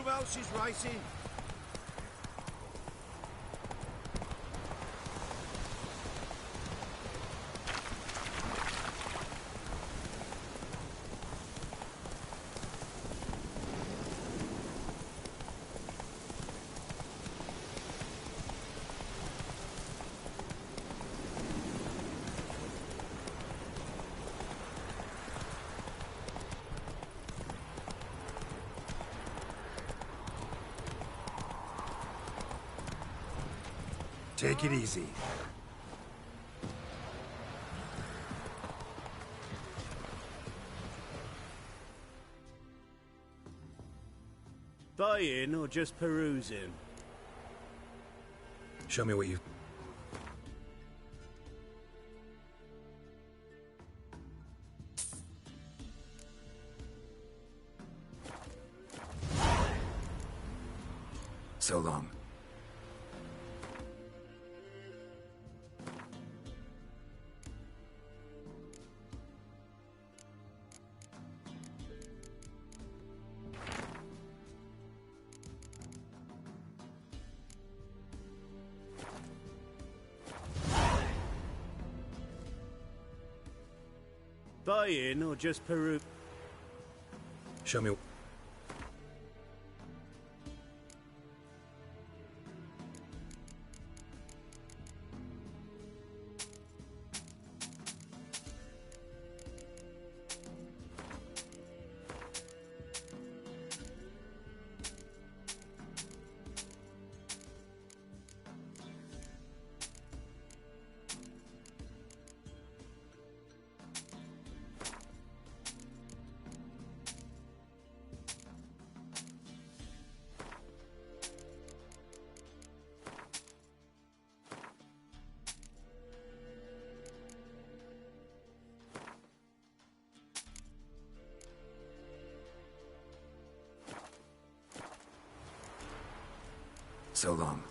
Who else is racing? Take it easy. Buying or just perusing? Show me what you... So long. Buying or just peru... Show me... So long.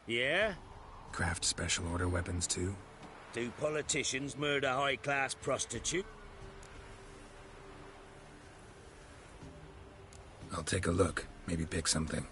Yeah? Craft special order weapons too? Do politicians murder high-class prostitute? I'll take a look. Maybe pick something.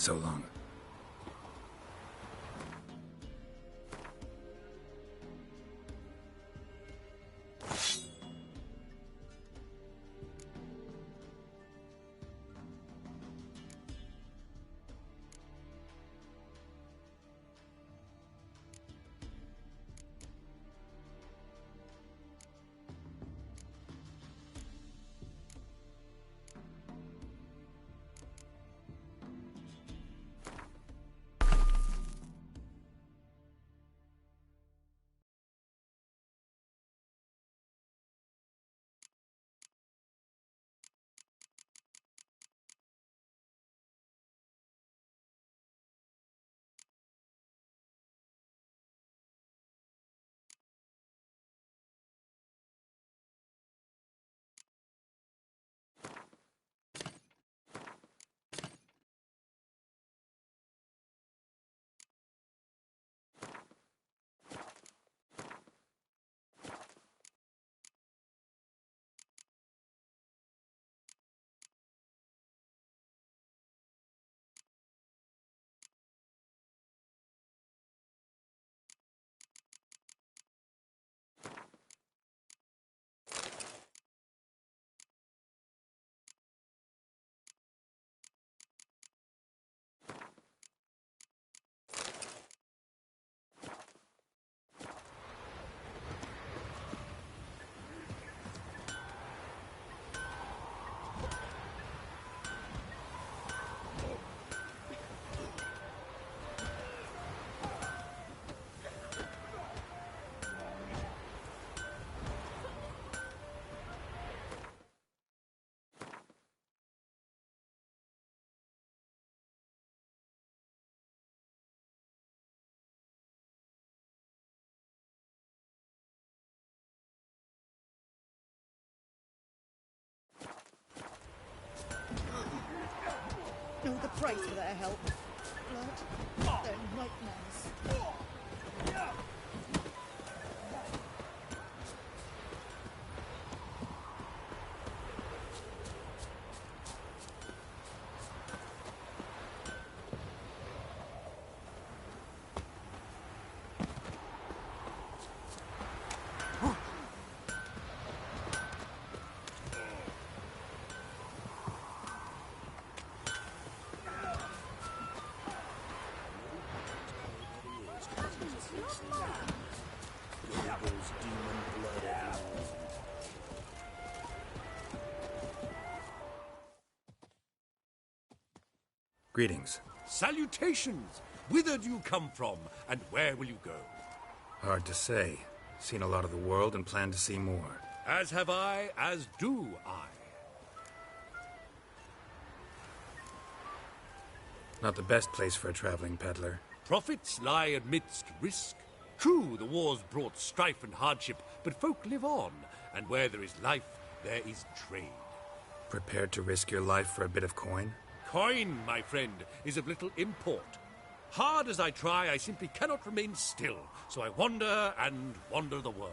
So long. Know the price for their help. Blood, their nightmares. Greetings. Salutations! Whither do you come from, and where will you go? Hard to say. Seen a lot of the world and plan to see more. As have I, as do I. Not the best place for a traveling peddler. Profits lie amidst risk. True, the wars brought strife and hardship, but folk live on, and where there is life, there is trade. Prepared to risk your life for a bit of coin? Coin, my friend, is of little import. Hard as I try, I simply cannot remain still, so I wander and wander the world.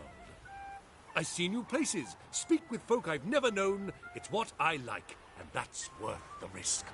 I see new places, speak with folk I've never known. It's what I like, and that's worth the risk.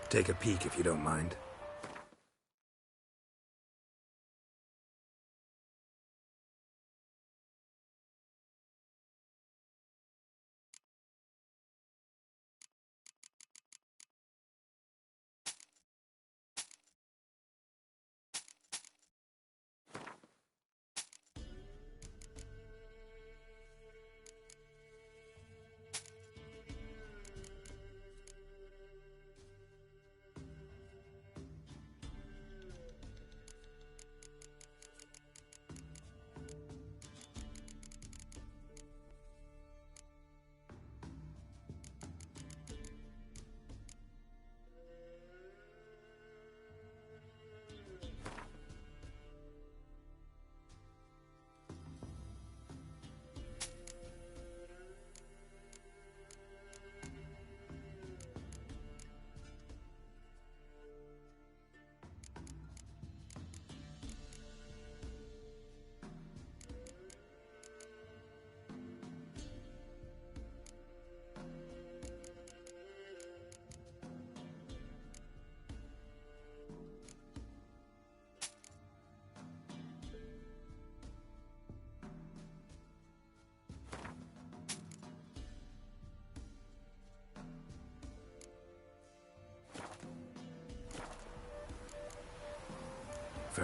Take a peek if you don't mind.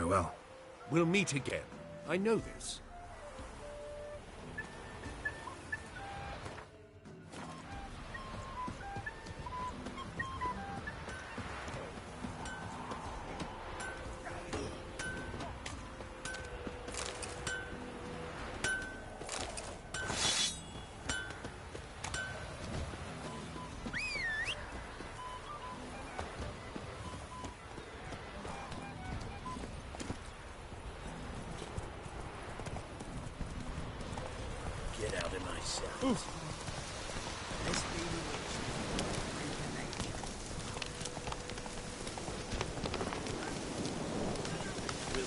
Farewell. We'll meet again. I know this. Get out of my sight. We'll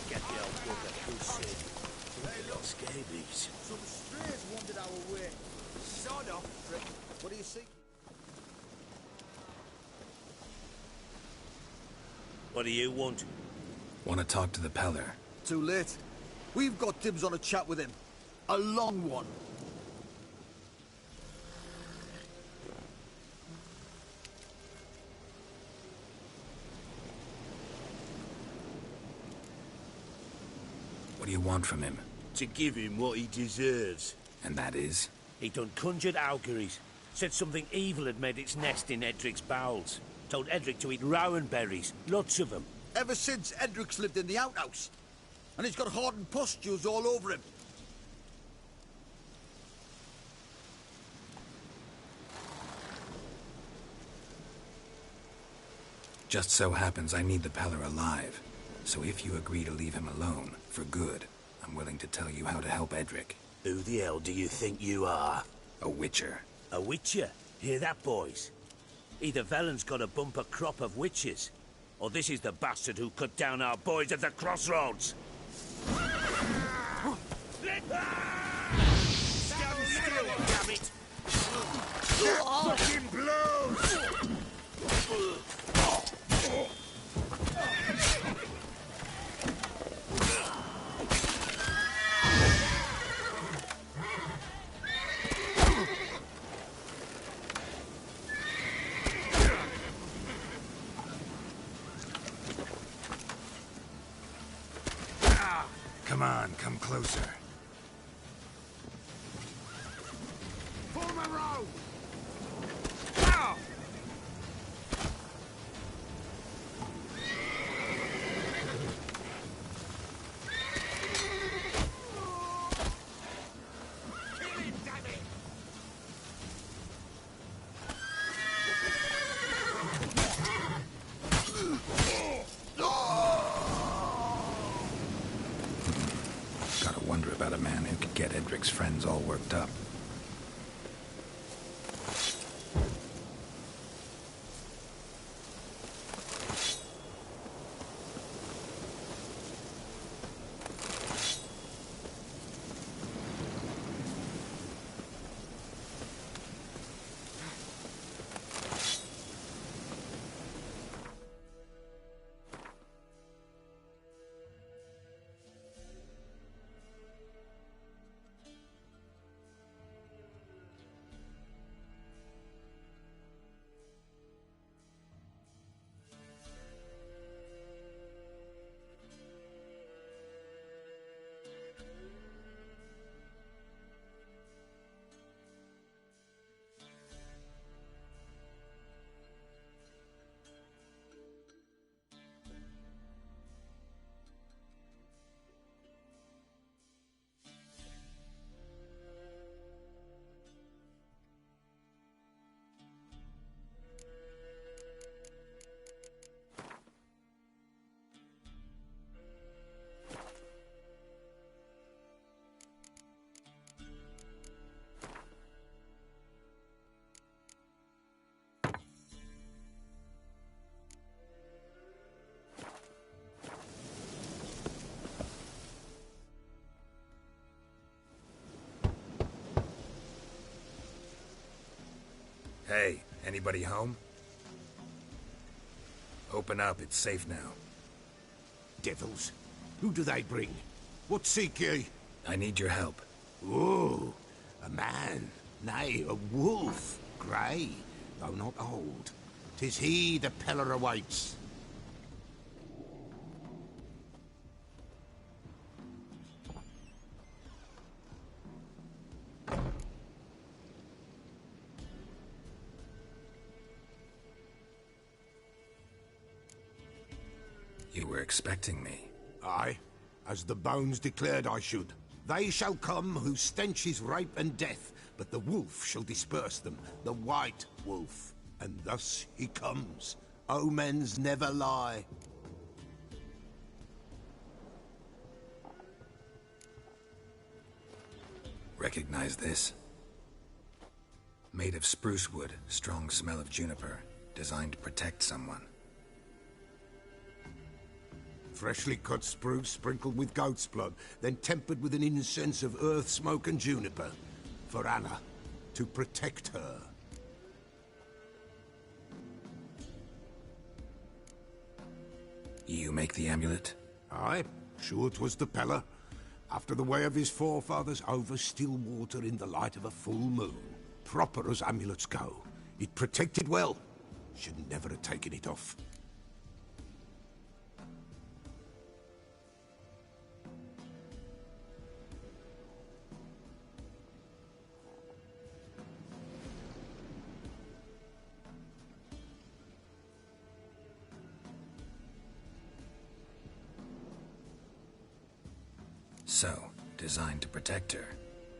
get the old bugger through soon. We got scabies. Some strays wandered our way. Sod off, prick. What do you see? What do you want? Want to talk to the Peller? Too late. We've got dibs on a chat with him. A long one. What do you want from him? To give him what he deserves. And that is? He done conjured auguries. Said something evil had made its nest in Edric's bowels. Told Edric to eat rowan berries. Lots of them. Ever since Edric's lived in the outhouse. And he's got hardened pustules all over him. Just so happens I need the Peller alive. So if you agree to leave him alone, for good, I'm willing to tell you how to help Edric. Who the hell do you think you are? A witcher. A witcher? Hear that, boys? Either Velen's got a bumper crop of witches, or this is the bastard who cut down our boys at the crossroads. Stand still, damn it! Fucking blows! Come on, come closer. Form a row! Ow! Gotta wonder about a man who could get Edric's friends all worked up. Hey, anybody home? Open up, it's safe now. Devils? Who do they bring? What seek ye? I need your help. Oh, a man, nay, a wolf, grey, though not old. 'Tis he the Peller awaits. You were expecting me. Aye, as the bones declared I should. They shall come whose stench is rape and death, but the wolf shall disperse them, the white wolf. And thus he comes. Omens never lie. Recognize this? Made of spruce wood, strong smell of juniper, designed to protect someone. Freshly cut spruce sprinkled with goat's blood, then tempered with an incense of earth, smoke and juniper. For Anna, to protect her. You make the amulet? Aye, sure 'twas the Peller. After the way of his forefathers, over still water in the light of a full moon. Proper as amulets go. It protected well. Should never have taken it off. So, designed to protect her.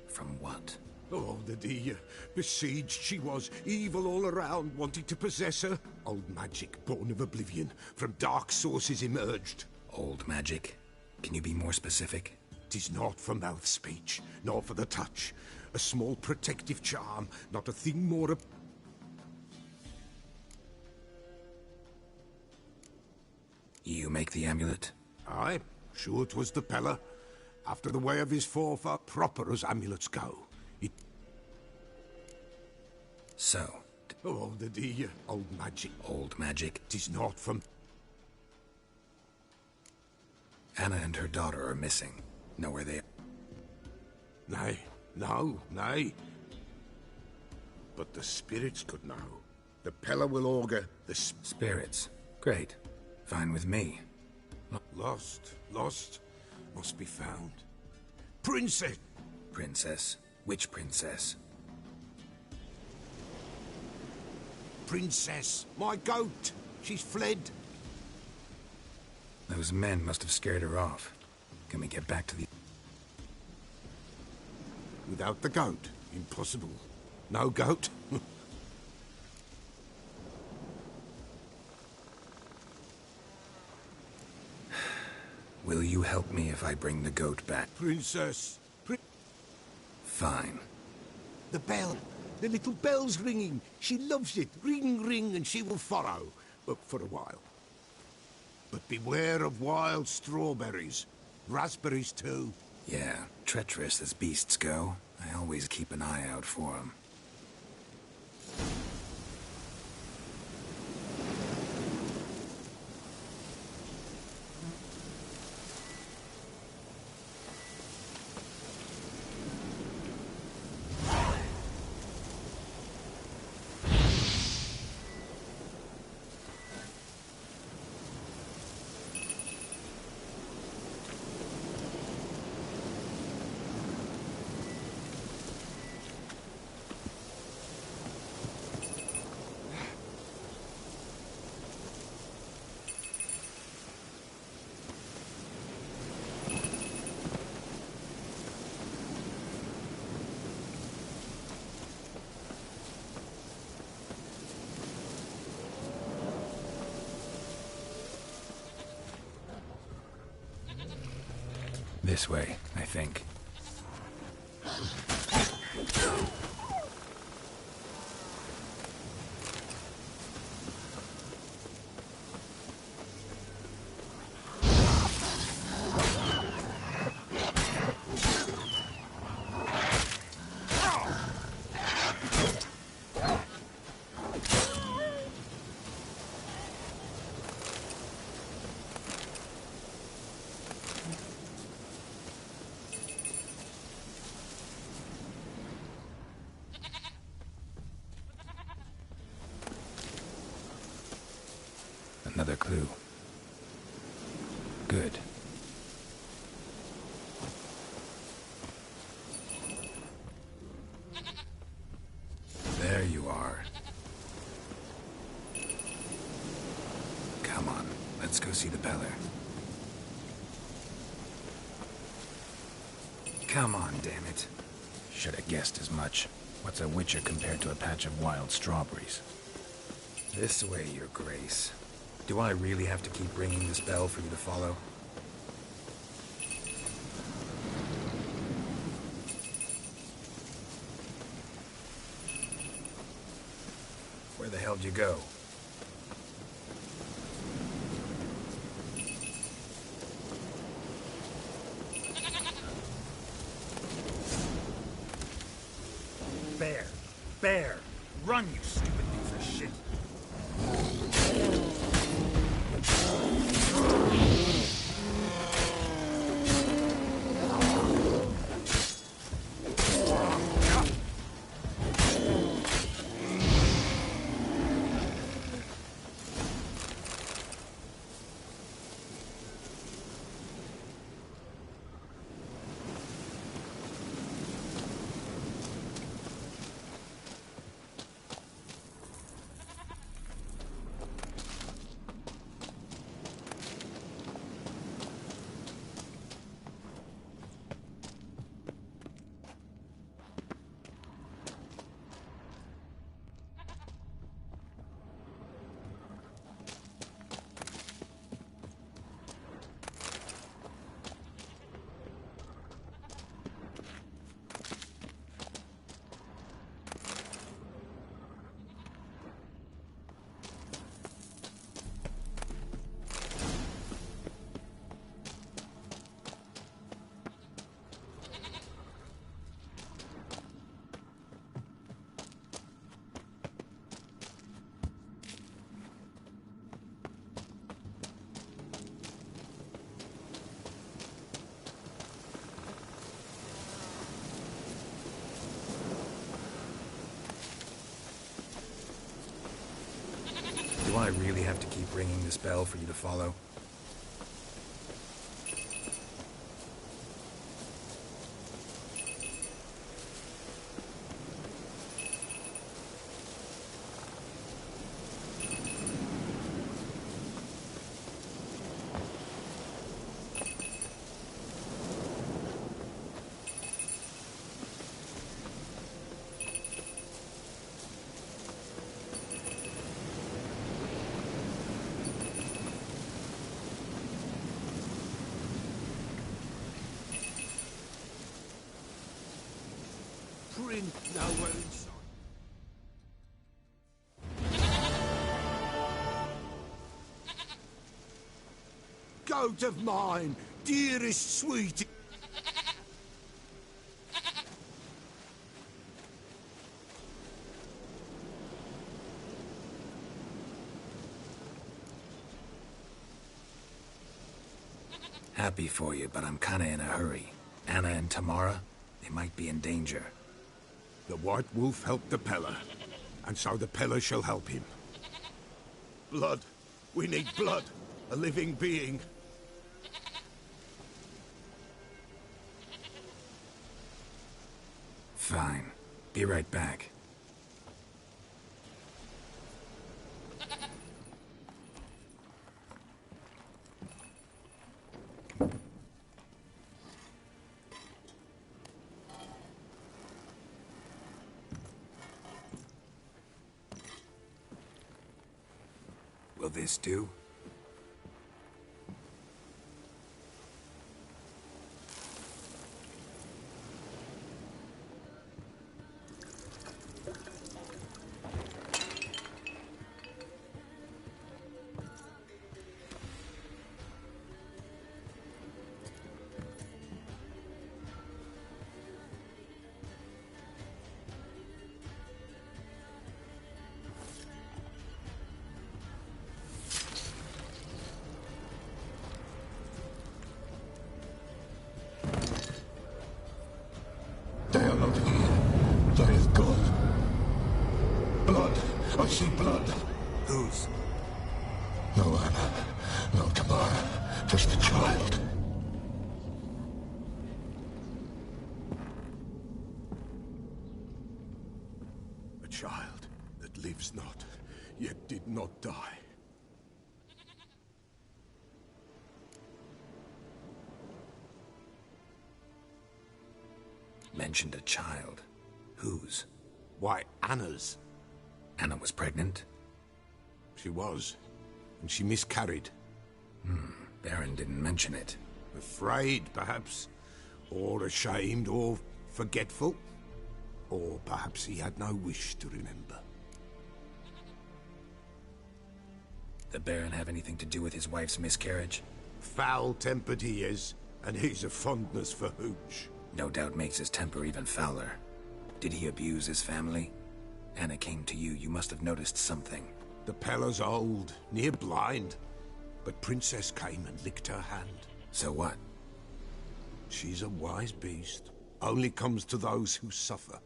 From what? Oh, the dear. Besieged she was, evil all around, wanting to possess her. Old magic, born of oblivion, from dark sources emerged. Old magic? Can you be more specific? 'Tis not for mouth speech, nor for the touch. A small protective charm, not a thing more. You make the amulet? Aye, sure 'twas the Peller. After the way of his forefather, proper as amulets go. It... So, Oh, the dear. Old magic. old magic? 'Tis not from... Anna and her daughter are missing. Know where they are? Nay, no, nay. But the spirits could know. The Peller will augur the Spirits. Great. Fine with me. lost, must be found. Princess! Princess? Which princess? Princess! My goat! She's fled! Those men must have scared her off. Can we get back to the... Without the goat? Impossible. No goat? Will you help me if I bring the goat back? Princess! Fine. The bell! The little bell's ringing! She loves it! Ring, ring, and she will follow. But for a while. But beware of wild strawberries. Raspberries, too. Yeah, treacherous as beasts go. I always keep an eye out for them. This way, I think. Another clue. Good. There you are. Come on, Let's go see the Peller. Come on, damn it. Should have guessed as much. What's a witcher compared to a patch of wild strawberries? This way, Your Grace. Do I really have to keep ringing this bell for you to follow? Where the hell'd you go? Bear! Bear! Run, you stupid piece of shit! Do I really have to keep ringing this bell for you to follow? Print nowhere in sight. Goat of mine, dearest sweet. Happy for you, but I'm kinda in a hurry. Anna and Tamara, they might be in danger. The White Wolf helped the Peller, and so the Peller shall help him. Blood. We need blood. A living being. Fine. Be right back. Will this do? They are not here. They have gone. Blood. I see blood. Whose? No Anna. No Tamara. Just a child. A child that lives not, yet did not die. Mentioned a child. Whose? Why, Anna's. Anna was pregnant? She was. And she miscarried. Baron didn't mention it. Afraid, perhaps. Or ashamed, or forgetful. Or perhaps he had no wish to remember. The Baron have anything to do with his wife's miscarriage? Foul-tempered he is, and he's a fondness for hooch. No doubt makes his temper even fouler. Did he abuse his family? Anna came to you. You must have noticed something. The Pella's old, near blind. But Princess came and licked her hand. So what? She's a wise beast. Only comes to those who suffer.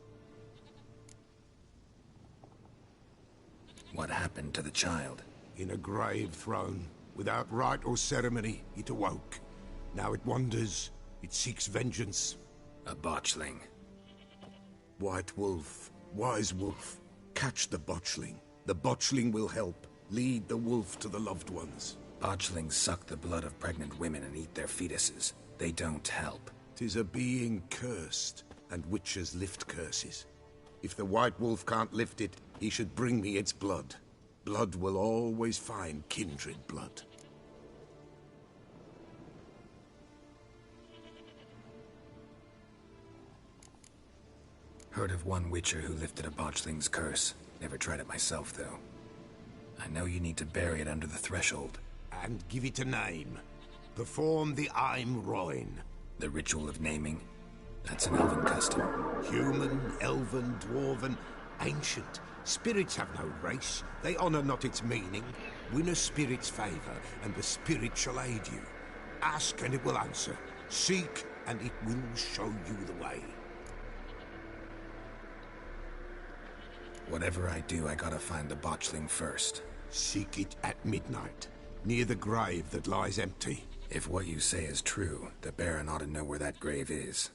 What happened to the child? In a grave thrown. Without rite or ceremony, it awoke. Now it wanders. It seeks vengeance. A botchling. White Wolf. Wise Wolf. Catch the botchling. The botchling will help. Lead the wolf to the loved ones. Botchlings suck the blood of pregnant women and eat their fetuses. They don't help. 'Tis a being cursed, and witches lift curses. If the White Wolf can't lift it, he should bring me its blood. Blood will always find kindred blood. Heard of one witcher who lifted a botchling's curse. Never tried it myself, though. I know you need to bury it under the threshold. And give it a name. Perform the Aim Roin. The ritual of naming? That's an elven custom. Human, elven, dwarven, ancient. Spirits have no race. They honor not its meaning. Win a spirit's favor, and the spirit shall aid you. Ask, and it will answer. Seek, and it will show you the way. Whatever I do, I gotta find the botchling first. Seek it at midnight, near the grave that lies empty. If what you say is true, the Baron ought to know where that grave is.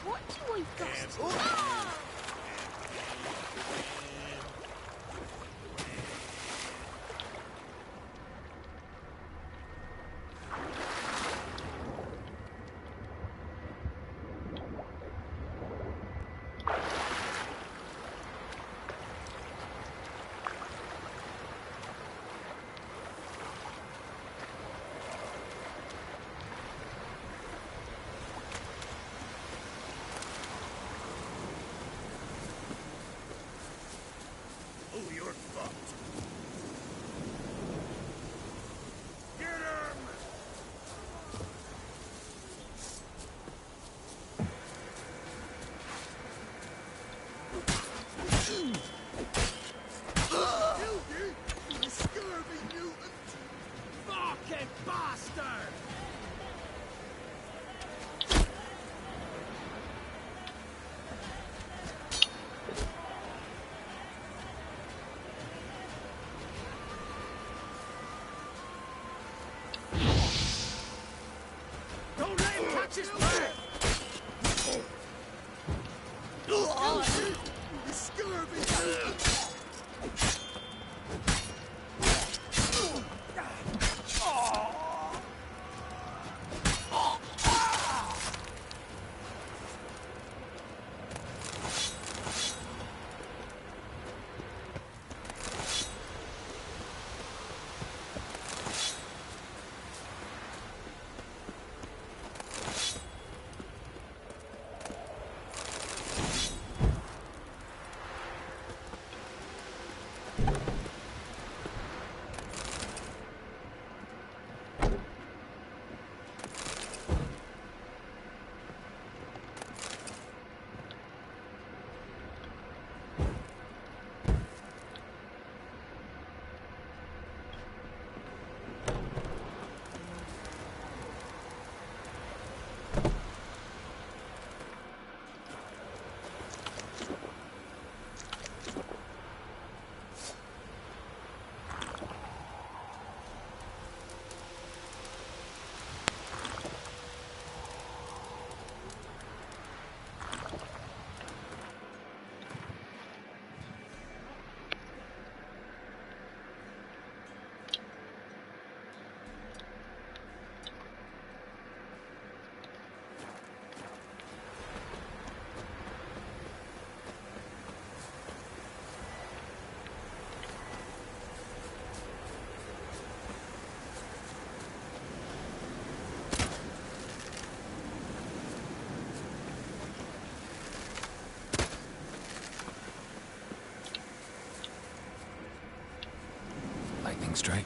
What do I got? Watch his back! The scurvy! Lightning strike.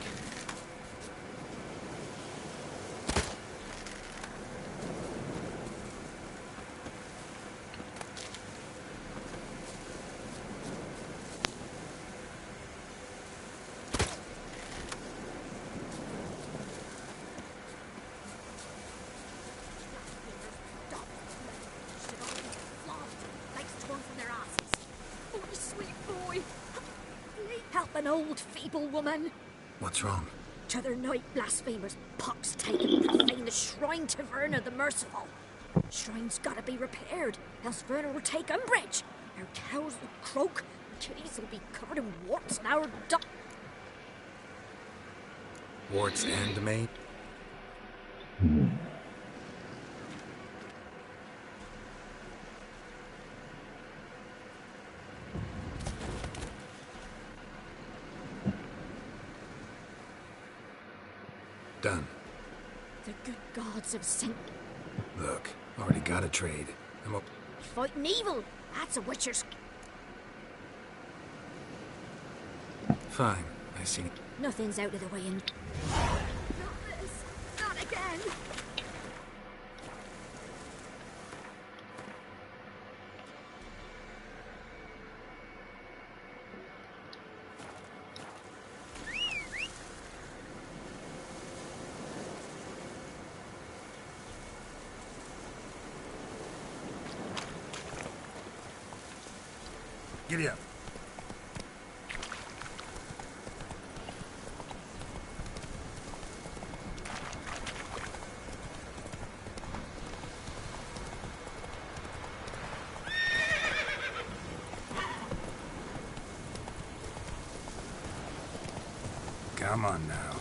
Help an old, feeble woman. What's wrong? T'other night, blasphemers, pox taken, profane the shrine to Verna the Merciful. Shrine's gotta be repaired, else Verna will take umbrage. Our cows will croak, our kitties will be covered in warts, and our Warts and maid? Done. The good gods have sent... Look, already got a trade. I'm up. Fighting evil! That's a witcher's... Fine, I see. Nothing's out of the way in... Not this! Not again! Giddy up. Come on now.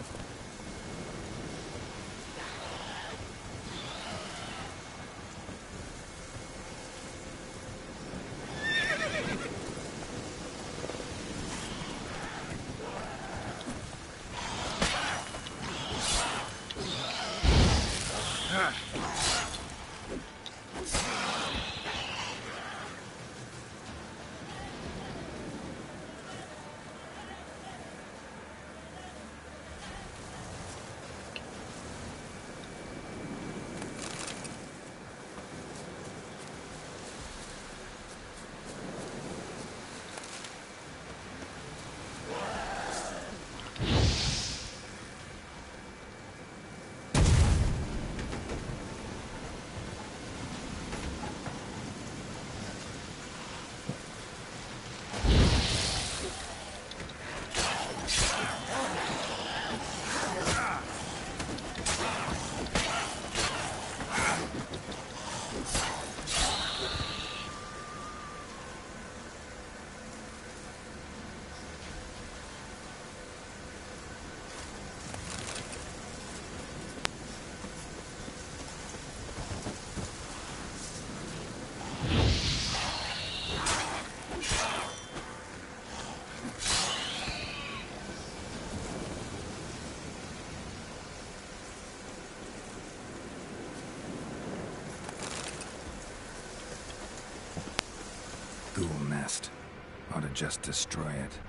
just destroy it.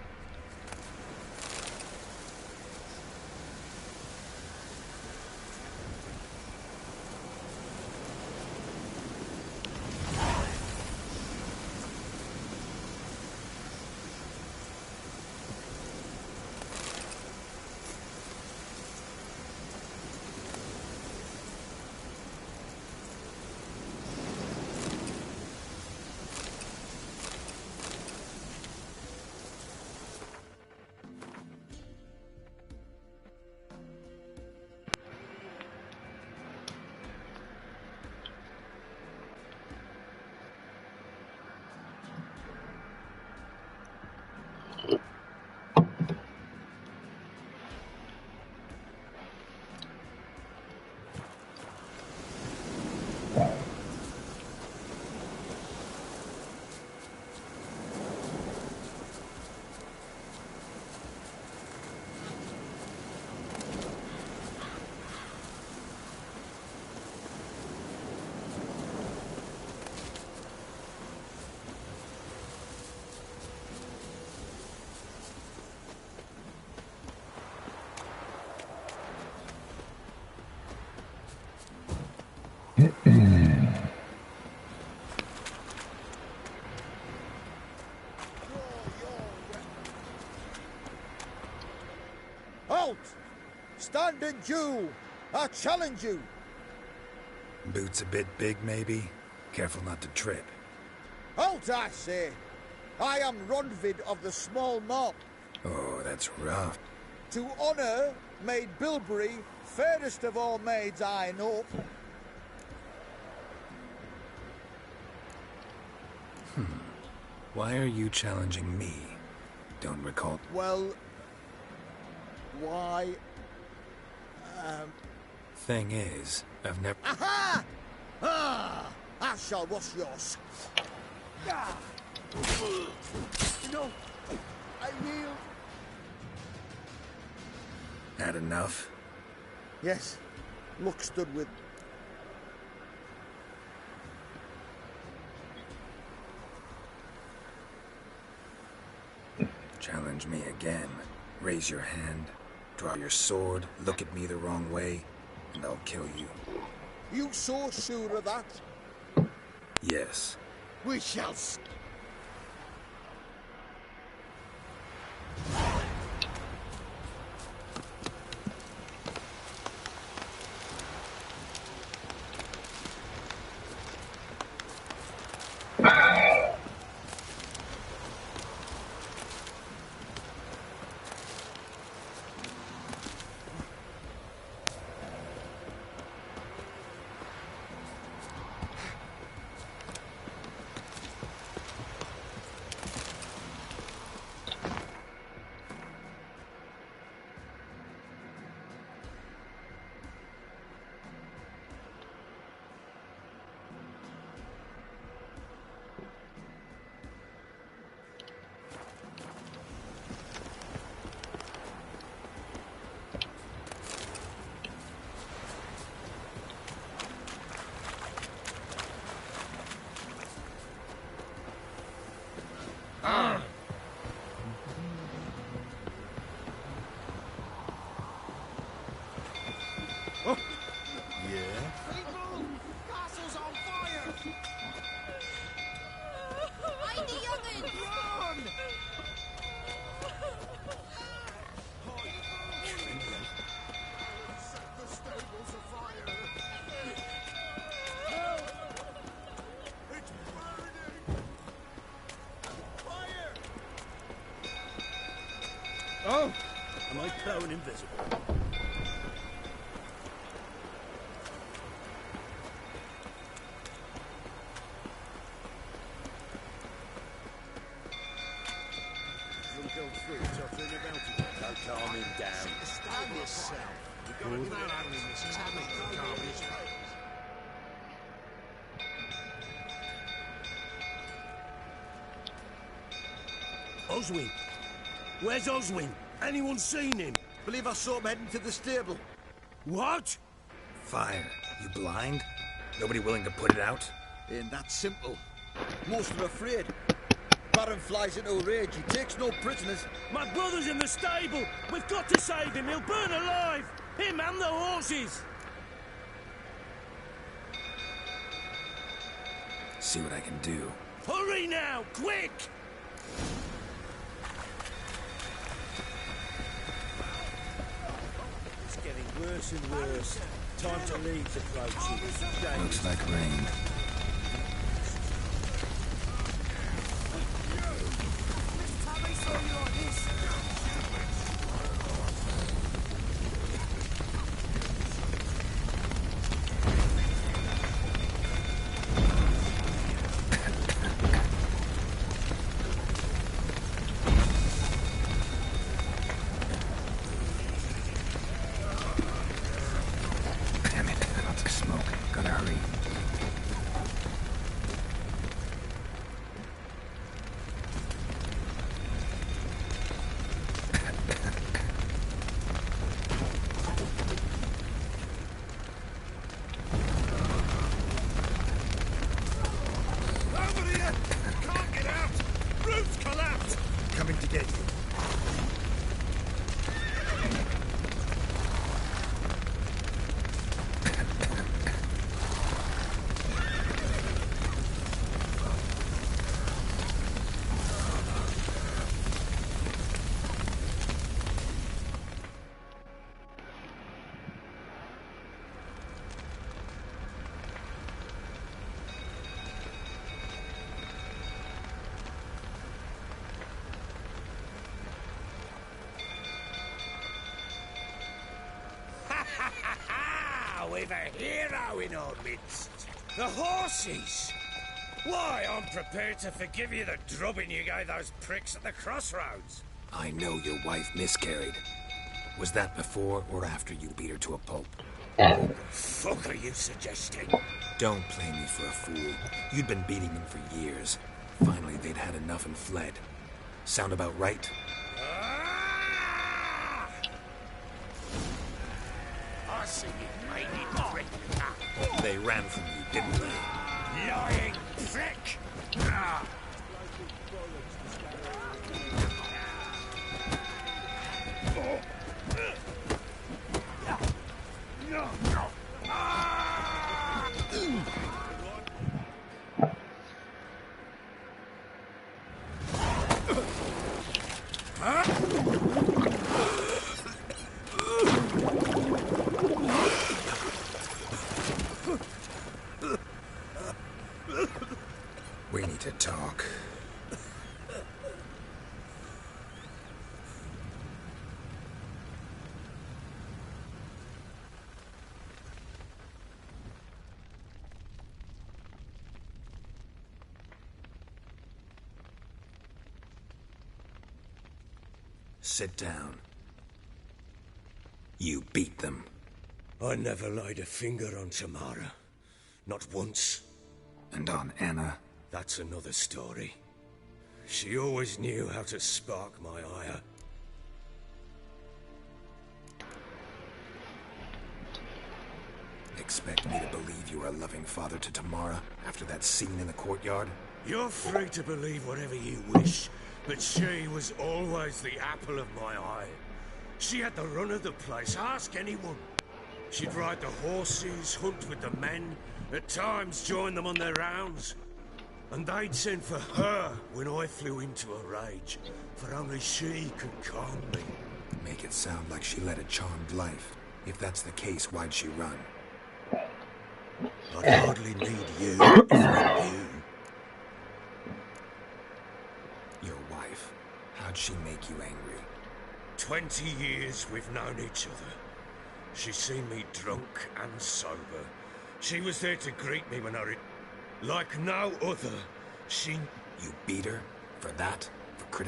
Halt! Standing Jew! I challenge you! Boots a bit big, maybe? Careful not to trip. Halt, I say! I am Ronvid of the Small Knot. Oh, that's rough. To honour Maid Bilberry, fairest of all maids I know. Why are you challenging me? Don't recall. Well, why? Thing is, I've never... Aha! Ah! I shall wash yours. Ah! No, I yield. Had enough? Yes, luck stood with. Challenge me again. Raise your hand, draw your sword, look at me the wrong way, and I'll kill you. You so sure of that? Yes. We shall. Oh! Am I prone invisible? Don't go through tottering about it. Don't calm him down. Stand yourself. You've got to be having this tablet to calm his face. Oswin! Where's Oswin? Anyone seen him? Believe I saw him heading to the stable. What? Fire. You blind? Nobody willing to put it out? Ain't that simple. Most are afraid. Baron flies into a rage. He takes no prisoners. My brother's in the stable. We've got to save him. He'll burn alive. Him and the horses. See what I can do. Hurry now, quick! It's getting worse and worse. Time to leave approaching. Looks like rain. Damn it, lots of smoke. Gotta hurry. Over here! Can't get out! Roof's collapsed! Coming to get you. We've a hero in our midst. The horses! Why, I'm prepared to forgive you the drubbing you gave those pricks at the crossroads. I know your wife miscarried. Was that before or after you beat her to a pulp? Fuck are you suggesting? Don't play me for a fool. You'd been beating them for years. Finally, they'd had enough and fled. Sound about right? Ah! I see you made it prick. They ran from you, didn't they? Lying prick! Ah! We need to talk. Sit down. You beat them. I never laid a finger on Tamara. Not once. And on Anna? That's another story. She always knew how to spark my ire. Expect me to believe you are a loving father to Tamara after that scene in the courtyard? You're free to believe whatever you wish, but she was always the apple of my eye. She had the run of the place, ask anyone. She'd ride the horses, hunt with the men, at times join them on their rounds. And they'd send for her when I flew into a rage, for only she could calm me. Make it sound like she led a charmed life. If that's the case, why'd she run? I'd hardly need you if I knew. Your wife. How'd she make you angry? 20 years we've known each other. She's seen me drunk and sober. She was there to greet me when I... Like no other, she... You beat her? For that? For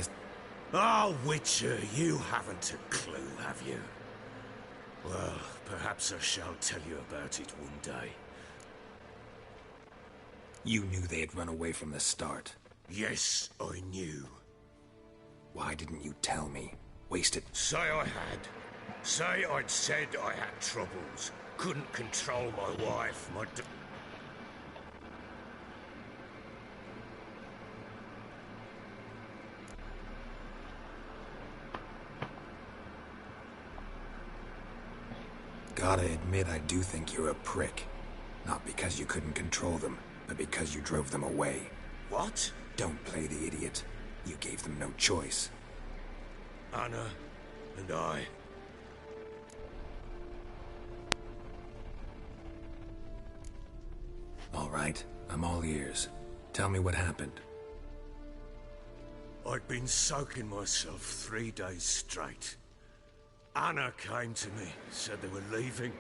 Oh, Witcher, you haven't a clue, have you? Well, perhaps I shall tell you about it one day. You knew they had run away from the start. Yes, I knew. Why didn't you tell me? Wasted. Say I had. Say I'd said I had troubles. Couldn't control my wife, my... Gotta admit, I do think you're a prick. Not because you couldn't control them, but because you drove them away. What? Don't play the idiot. You gave them no choice. Anna and I. All right, I'm all ears. Tell me what happened. I'd been soaking myself 3 days straight. Anna came to me, said they were leaving.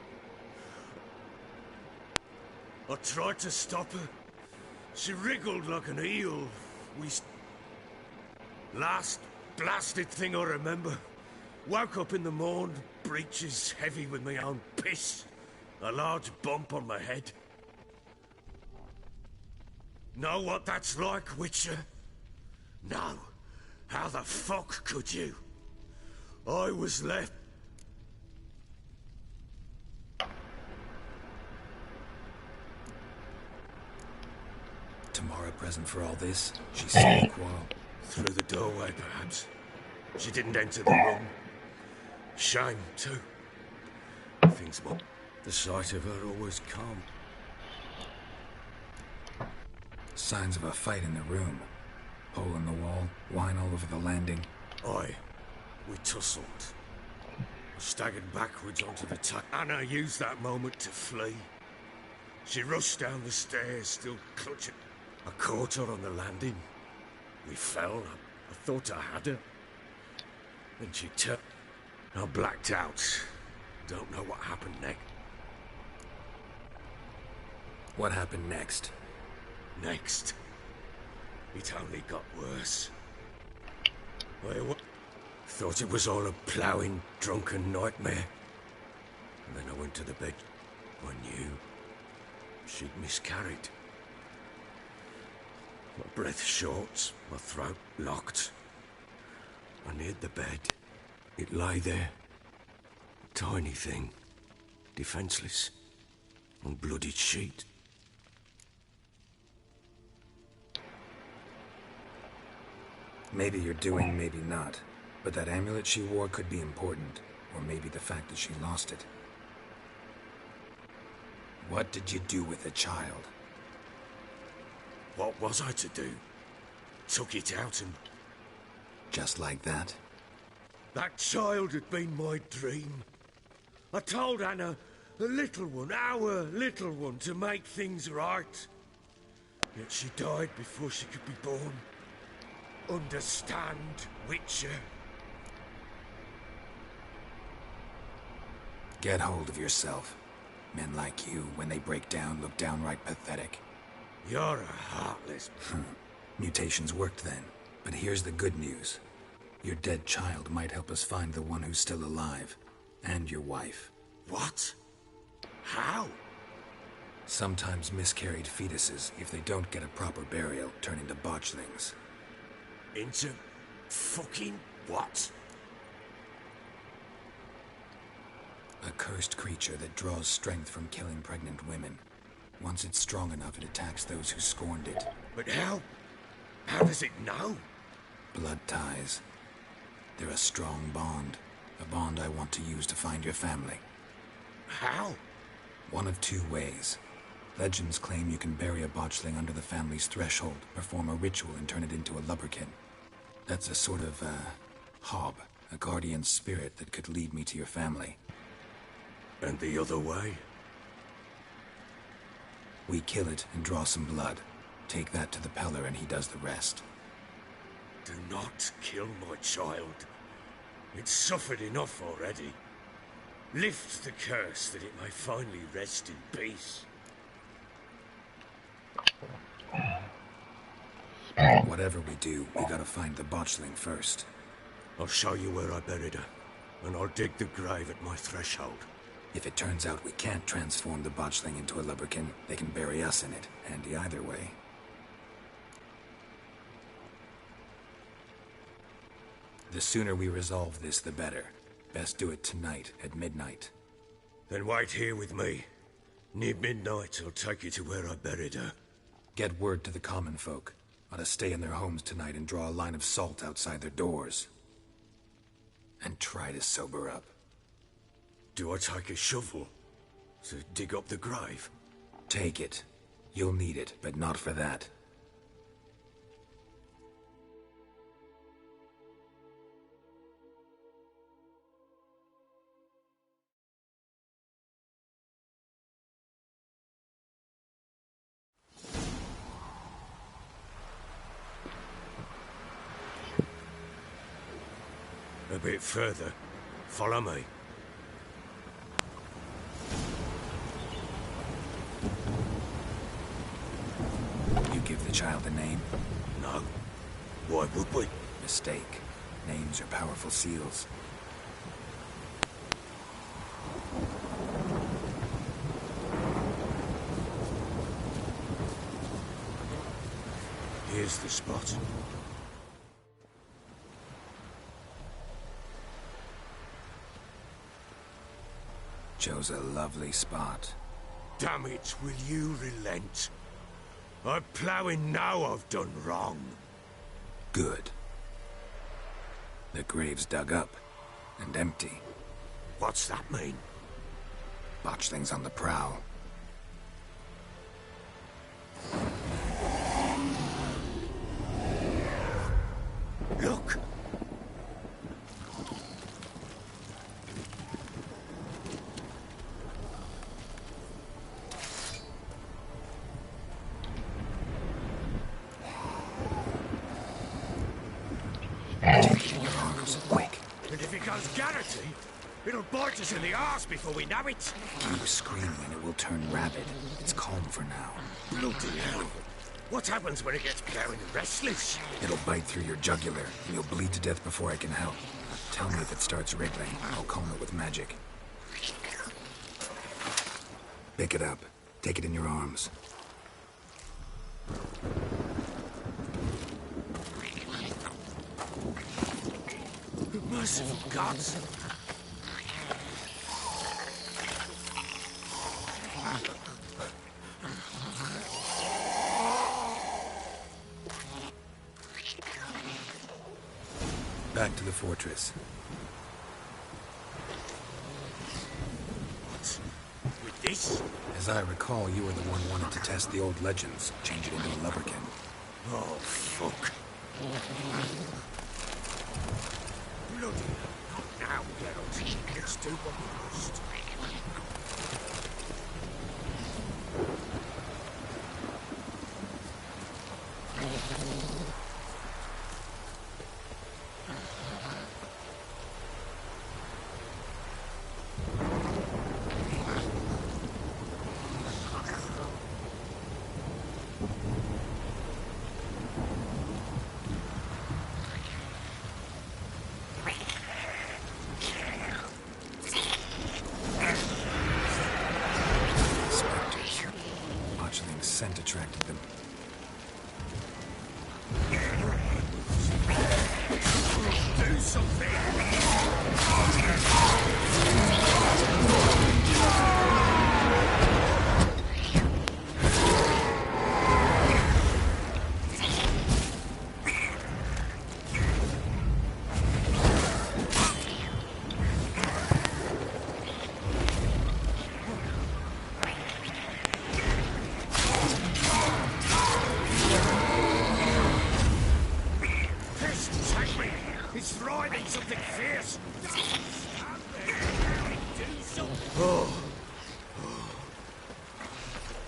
I tried to stop her. She wriggled like an eel. Last blasted thing I remember. Woke up in the morn, breeches heavy with my own piss. A large bump on my head. Know what that's like, Witcher? No. How the fuck could you? I was left... Tamara present for all this? She saw the quarrel. Through the doorway, perhaps. She didn't enter the room. Shame, too. Things more. The sight of her always calm. Signs of a fight in the room. Hole in the wall, wine all over the landing. Aye, we tussled. I staggered backwards onto the Anna used that moment to flee. She rushed down the stairs, still clutching. I caught her on the landing. We fell. I thought I had her. Then she turned. I blacked out. Don't know what happened next. What happened next? Next? It only got worse. Thought it was all a ploughing, drunken nightmare. And then I went to the bed. I knew she'd miscarried. My breath short, my throat locked. I neared the bed. It lay there. A tiny thing. Defenseless. On bloodied sheet. Maybe you're doing, maybe not. But that amulet she wore could be important. Or maybe the fact that she lost it. What did you do with the child? What was I to do? Took it out and... Just like that? That child had been my dream. I told Anna, the little one, our little one, to make things right. Yet she died before she could be born. Understand, Witcher? Get hold of yourself. Men like you, when they break down, look downright pathetic. You're a heartless... Mutations worked then. But here's the good news. Your dead child might help us find the one who's still alive. And your wife. What? How? Sometimes miscarried fetuses, if they don't get a proper burial, turn into botchlings. Into... fucking what? A cursed creature that draws strength from killing pregnant women. Once it's strong enough, it attacks those who scorned it. But how? How does it know? Blood ties. They're a strong bond. A bond I want to use to find your family. How? One of two ways. Legends claim you can bury a botchling under the family's threshold, perform a ritual and turn it into a lubberkin. That's a sort of, hob, a guardian spirit that could lead me to your family. And the other way? We kill it and draw some blood. Take that to the Peller and he does the rest. Do not kill my child. It's suffered enough already. Lift the curse that it may finally rest in peace. Whatever we do, we gotta find the botchling first. I'll show you where I buried her, and I'll dig the grave at my threshold. If it turns out we can't transform the botchling into a lubberkin, they can bury us in it. Handy either way. The sooner we resolve this, the better. Best do it tonight, at midnight. Then wait here with me. Near midnight, I'll take you to where I buried her. Get word to the common folk. Ought to stay in their homes tonight and draw a line of salt outside their doors. And try to sober up. Do I take a shovel to dig up the grave? Take it. You'll need it, but not for that. A bit further. Follow me. You give the child a name? No. Why would we? Mistake. Names are powerful seals. Here's the spot. Chose a lovely spot. Damn it, will you relent? I'm ploughing now I've done wrong. Good. The grave's dug up and empty. What's that mean? Botchling's on the prowl. Look! Take it in your arms, quick. And if it goes Garrity, it'll bite us in the arse before we know it. Keep screaming and it will turn rabid. It's calm for now. Bloody hell. What happens when it gets ploughing and restless? It'll bite through your jugular, and you'll bleed to death before I can help. Tell me if it starts wriggling. I'll calm it with magic. Pick it up. Take it in your arms. Merciful gods! Back to the fortress. What? With this? As I recall, you were the one wanted to test the old legends, change it into a lubberkin. Oh, fuck. Bloody hell. Not now, Geralt. Let's do what we must. Scent attracted them. Do something!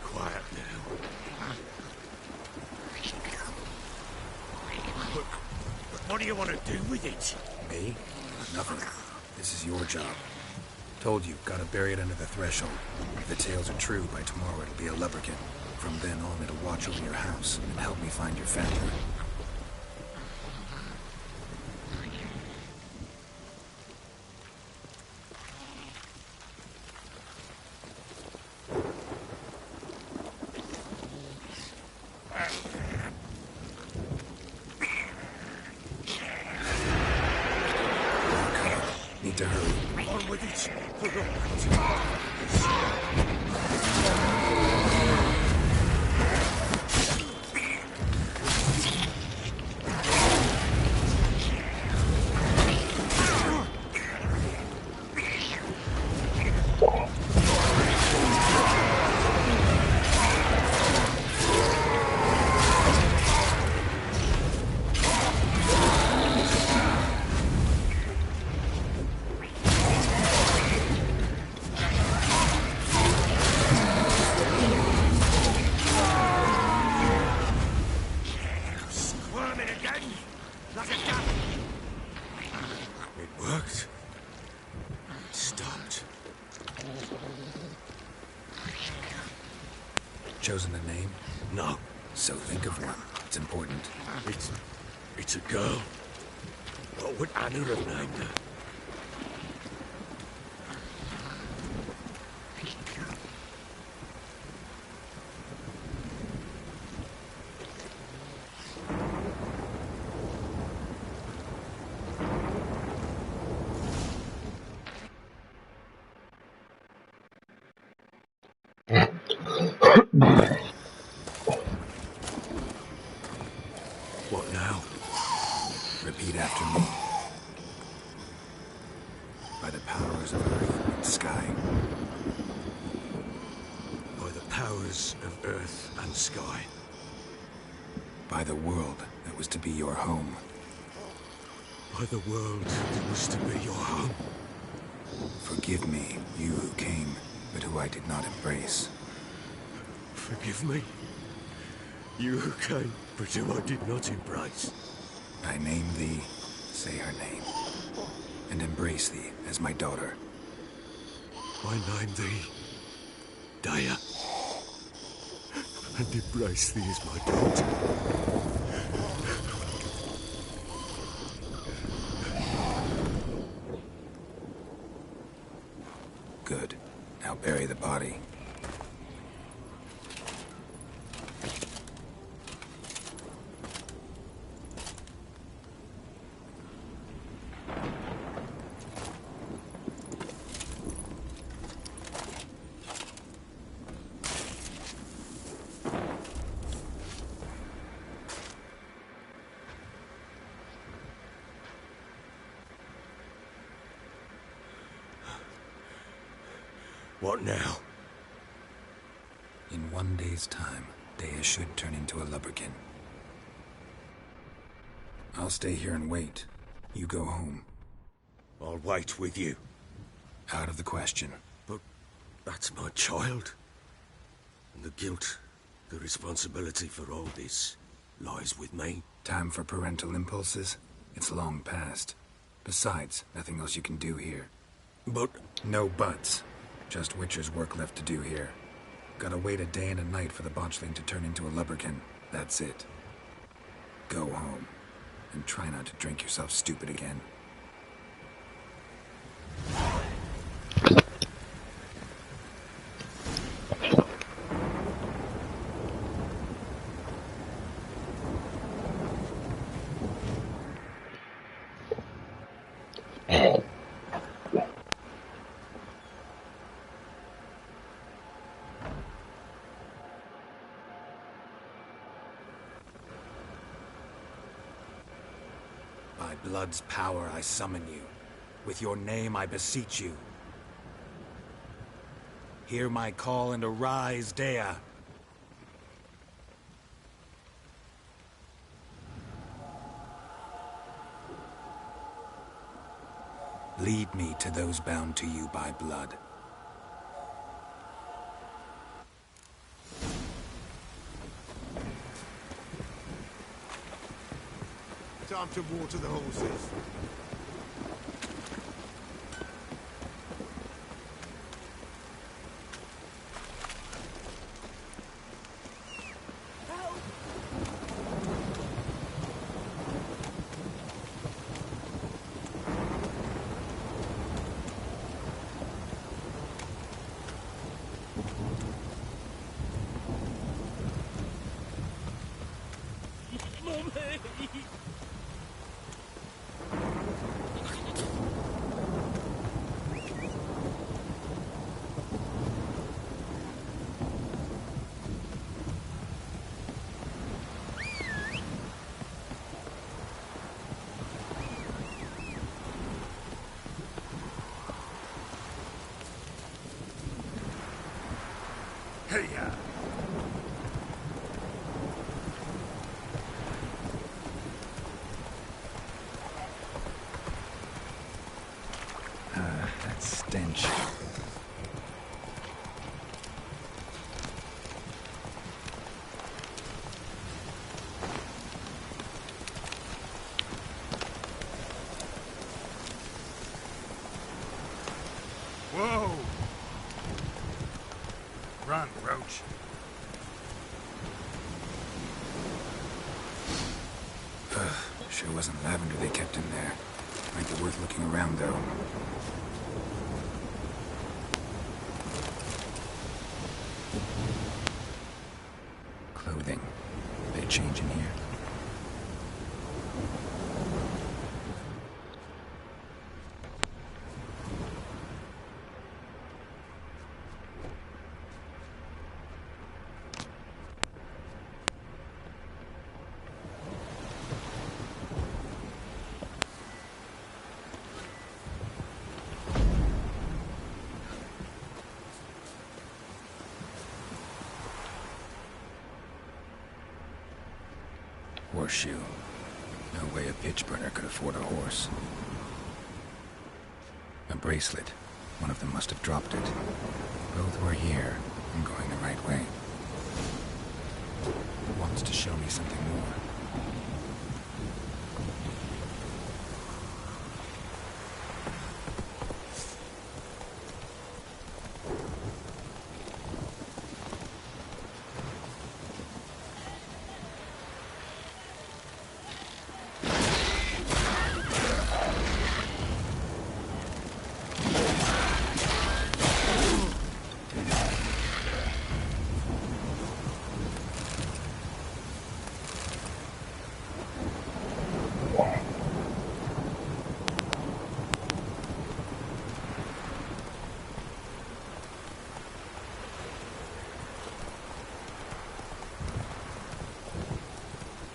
Quiet now. What do you want to do with it? Me? Nothing. This is your job. Told you, gotta bury it under the threshold. If the tales are true, by tomorrow it'll be a lubberkin. From then on, it'll watch over your house and help me find your family. Need to hurry. On with it. chosen a name? No. So think of one. It's important. It's a girl. What would Anna have named her? What now? Repeat after me. By the powers of earth and sky. By the powers of earth and sky. By the world that was to be your home. By the world that was to be your home. Forgive me, you who came, but who I did not embrace. Forgive me. You who came, but who I did not embrace. I name thee, say her name, and embrace thee as my daughter. I name thee Dea, and embrace thee as my daughter. Good. Now bury the body. What now? In 1 day's time, Dea should turn into a lubberkin. I'll stay here and wait. You go home. I'll wait with you. Out of the question. But that's my child. And the guilt, the responsibility for all this lies with me. Time for parental impulses? It's long past. Besides, nothing else you can do here. But... No buts. Just Witcher's work left to do here. Gotta wait a day and a night for the botchling to turn into a lubberkin. That's it. Go home. And try not to drink yourself stupid again. By blood's power I summon you. With your name I beseech you. Hear my call and arise, Dea. Lead me to those bound to you by blood. Time to water the horses. Hey-ya! That stench. Whoa! Run, Roach. Sure wasn't lavender they kept in there. Might be worth looking around, though. Clothing. They change in here. Horseshoe. No way a pitch burner could afford a horse. A bracelet. One of them must have dropped it. Both were here. I'm going the right way. Wants to show me something more.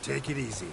Take it easy.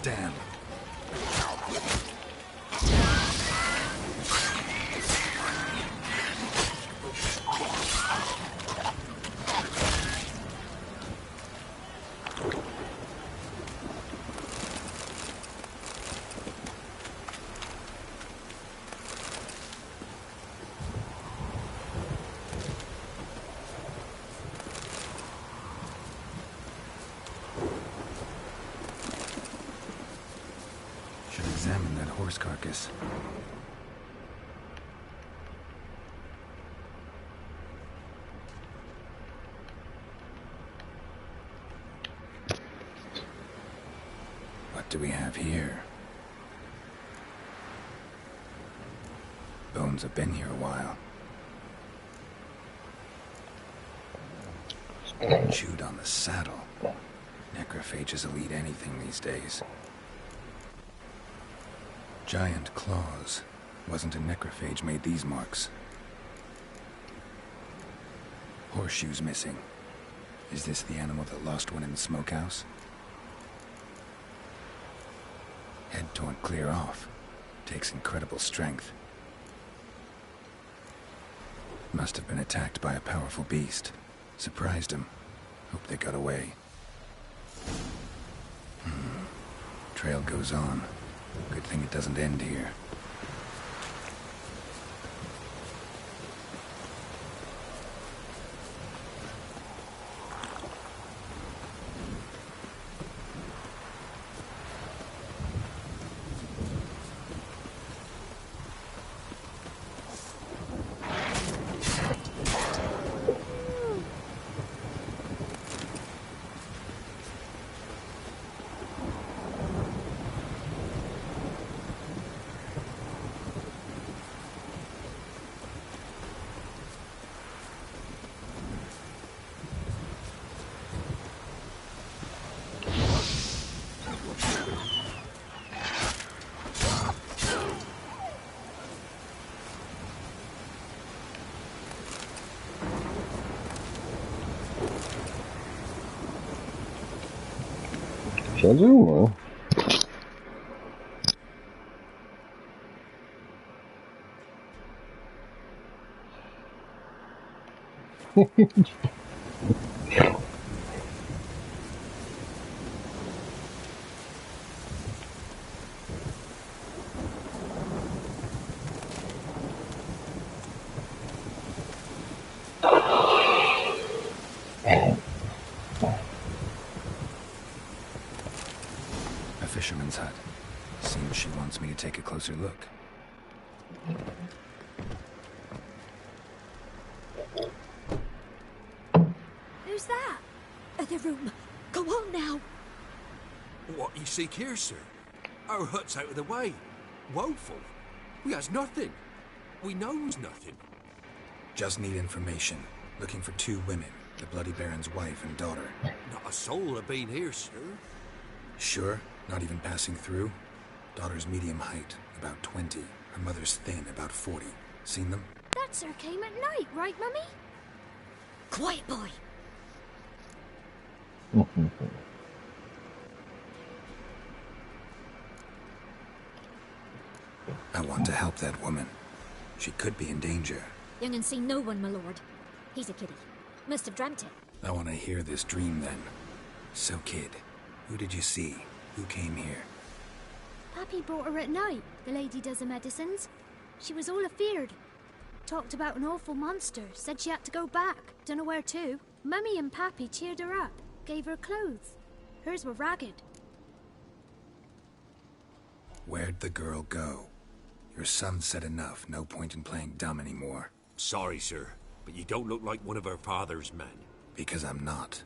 Damn. Should examine that horse carcass. What do we have here? Bones have been here a while. Chewed on the saddle. Necrophages will eat anything these days. Giant claws. Wasn't a necrophage made these marks. Horseshoes missing. Is this the animal that lost one in the smokehouse? Head torn clear off. Takes incredible strength. Must have been attacked by a powerful beast. Surprised him. Hope they got away. Trail goes on. Good thing it doesn't end here. Przedział? No. A fisherman's hut. Seems she wants me to take a closer look. Who's that? The room. Go on now. What you seek here, sir? Our hut's out of the way. Woeful. We has nothing. We knows nothing. Just need information. Looking for 2 women, the Bloody Baron's wife and daughter. Not a soul have been here, sir. Sure? Not even passing through? Daughter's medium height, about 20. Her mother's thin, about 40. Seen them? That sir came at night, right, Mummy? Quiet, boy. I want to help that woman. She could be in danger. Young and seen no one, my lord. He's a kiddie. Must have dreamt it. I want to hear this dream then. So, kid, who did you see? Who came here? Pappy brought her at night, the lady does the medicines. She was all afeared. Talked about an awful monster, said she had to go back, dunno where to. Mummy and Pappy cheered her up, gave her clothes. Hers were ragged. Where'd the girl go? Your son said enough, no point in playing dumb anymore. Sorry, sir, but you don't look like one of our father's men. Because I'm not.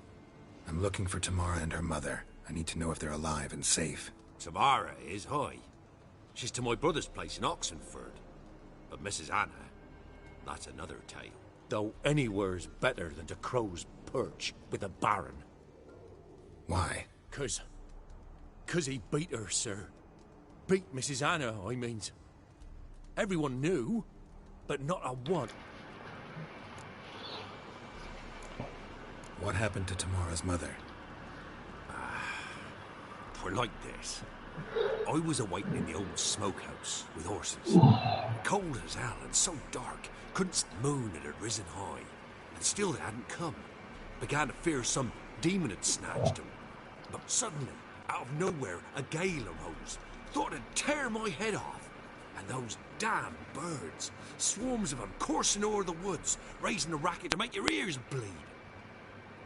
I'm looking for Tamara and her mother. I need to know if they're alive and safe. Tamara is high. She's to my brother's place in Oxenford. But Mrs. Anna, that's another tale. Though anywhere's better than to Crow's Perch with a baron. Why? 'Cause he beat her, sir. Beat Mrs. Anna, I means. Everyone knew, but not a one. What happened to Tamara's mother? Twere like this. I was awaiting in the old smokehouse with horses. Cold as hell and so dark, couldn't see the moon it had risen high. And still they hadn't come. Began to fear some demon had snatched them. But suddenly, out of nowhere, a gale arose. Thought it'd tear my head off. And those damn birds, swarms of them coursing o'er the woods, raising a racket to make your ears bleed.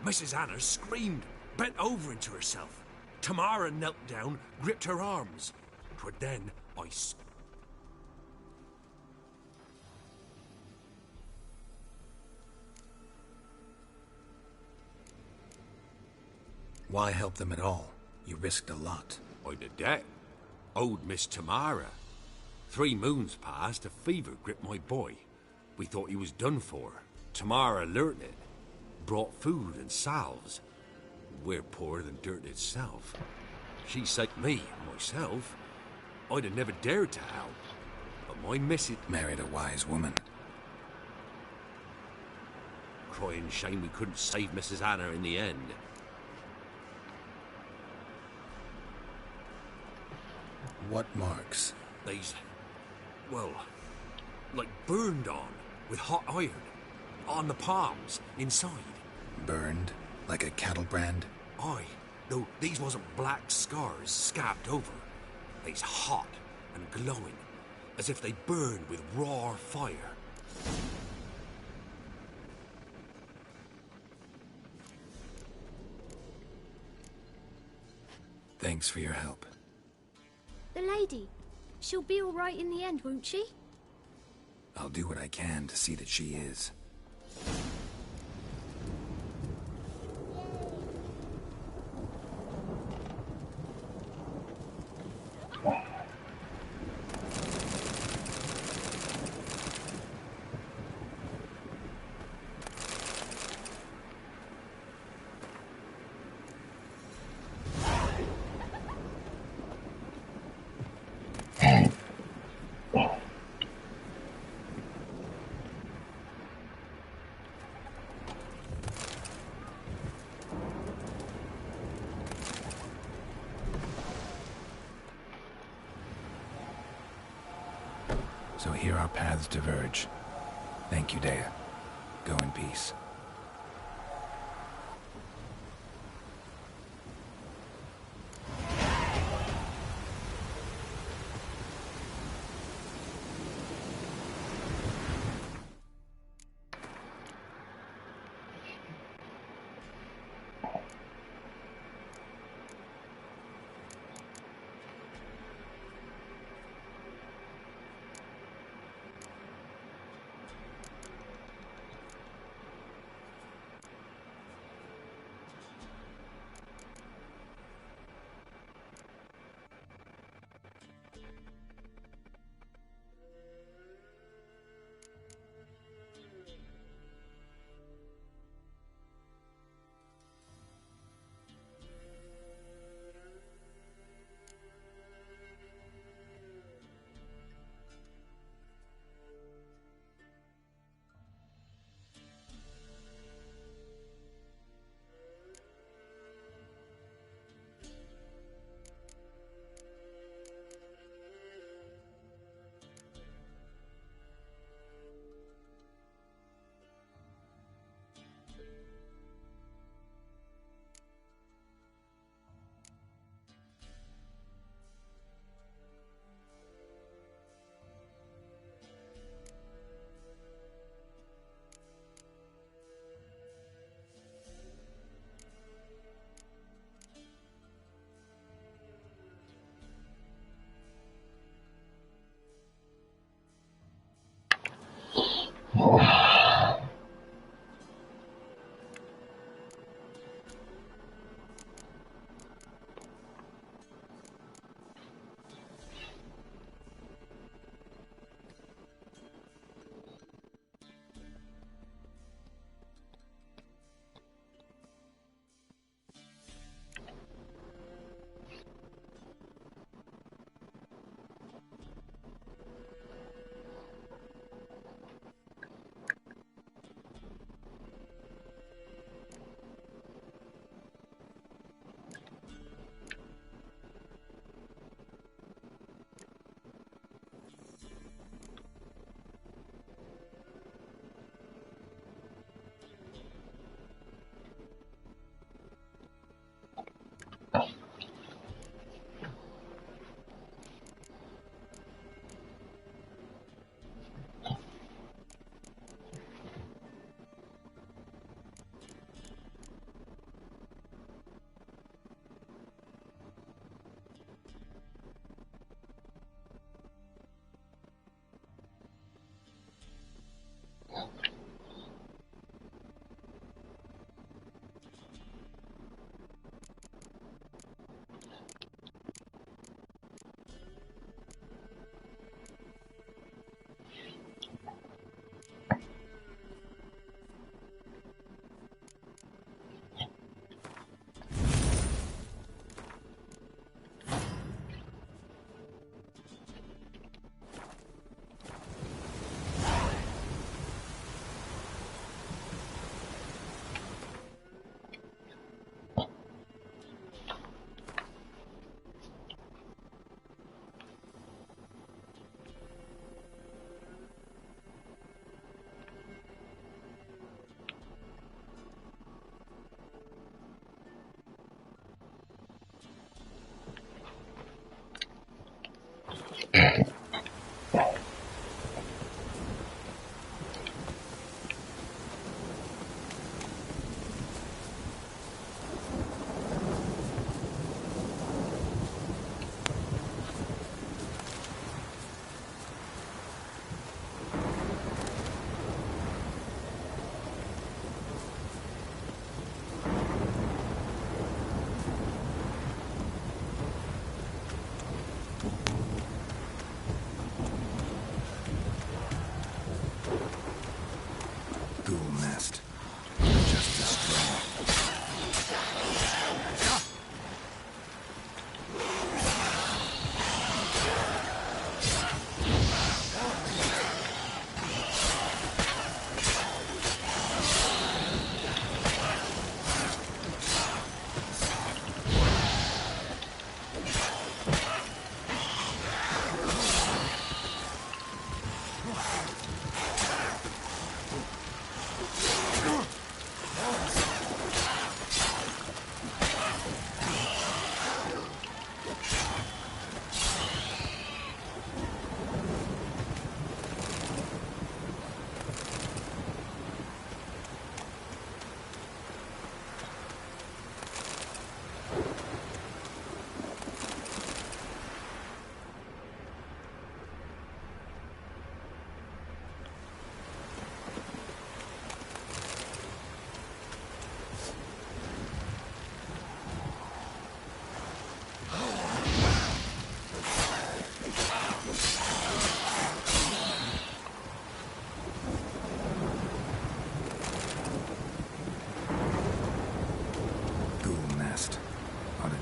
Mrs. Anna screamed, bent over into herself. Tamara knelt down, gripped her arms. 'Twere then I... Why help them at all? You risked a lot. I'd a debt. Owed Miss Tamara. 3 moons passed, a fever gripped my boy. We thought he was done for. Tamara learnt it. Brought food and salves. We're poorer than dirt itself. She saved me, myself. I'd have never dared to help. But my missus... Married a wise woman. Crying shame we couldn't save Mrs. Anna in the end. What marks? These... well... like burned on, with hot iron. On the palms, inside. Burned? Like a cattle brand? Aye, though these wasn't black scars scabbed over. They's hot and glowing, as if they burned with raw fire. Thanks for your help. The lady, she'll be all right in the end, won't she? I'll do what I can to see that she is. So here our paths diverge. Thank you, Dea. Go in peace.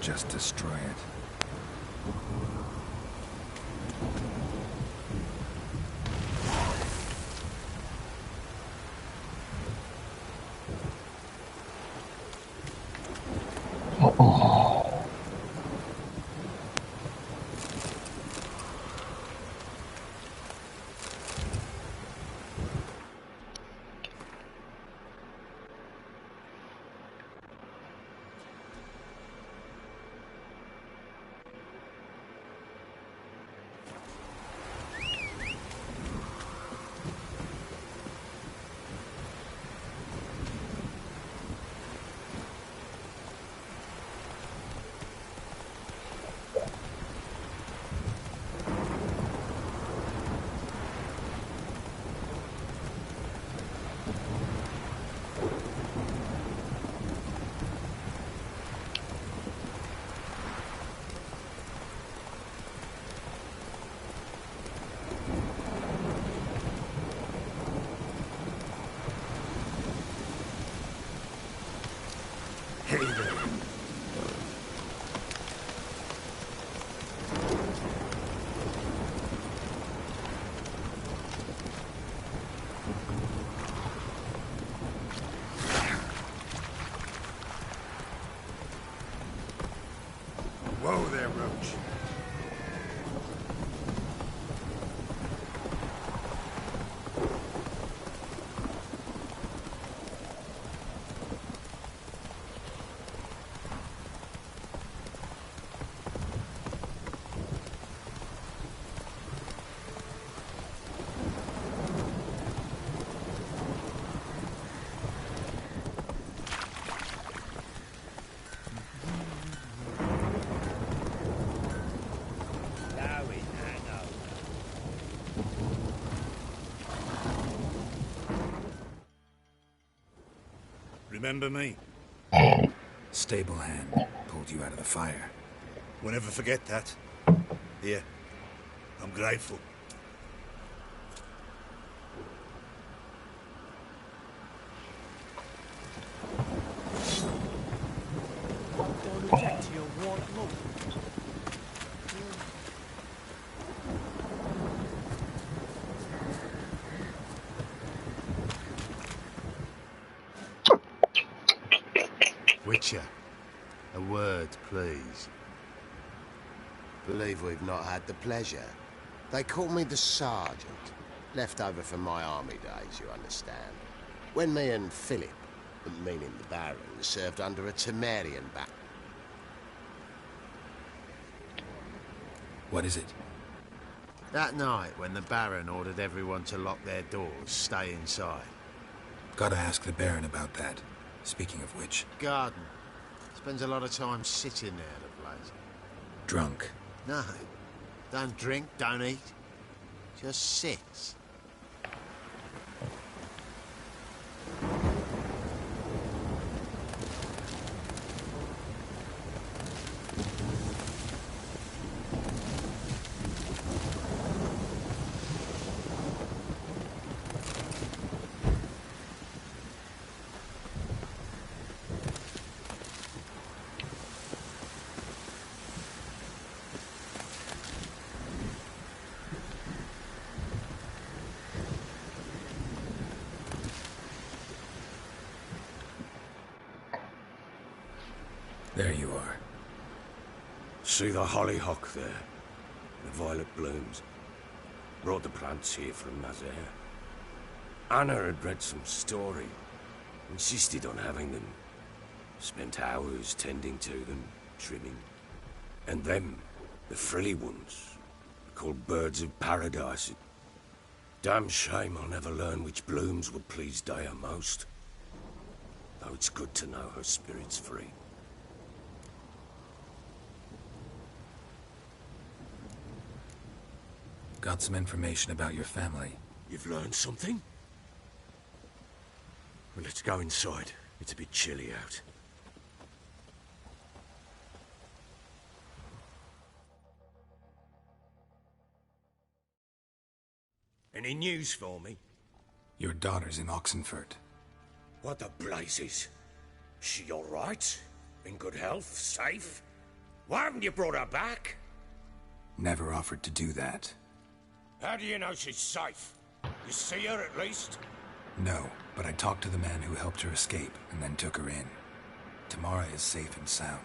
just destroy it. Hey there. Whoa there, Roach. Remember me? Stable hand pulled you out of the fire. We'll never forget that. Here, I'm grateful. Witcher, a word, please. Believe we've not had the pleasure. They call me the Sergeant. Left over from my army days, you understand. When me and Philip, meaning the Baron, served under a Temerian back. What is it? That night, when the Baron ordered everyone to lock their doors, stay inside. Gotta ask the Baron about that. Speaking of which... Garden. Spends a lot of time sitting there, the place. Drunk. No. Don't drink, don't eat. Just sits. There you are. See the hollyhock there? The violet blooms. Brought the plants here from Nazaire. Anna had read some story. Insisted on having them. Spent hours tending to them, trimming. And them, the frilly ones, called birds of paradise. Damn shame I'll never learn which blooms would please Dea most. Though it's good to know her spirit's free. Got some information about your family. You've learned something? Well, let's go inside. It's a bit chilly out. Any news for me? Your daughter's in Oxenfurt. What the blazes? She all right? In good health? Safe? Why haven't you brought her back? Never offered to do that. How do you know she's safe? You see her at least? No, but I talked to the man who helped her escape and then took her in. Tamara is safe and sound.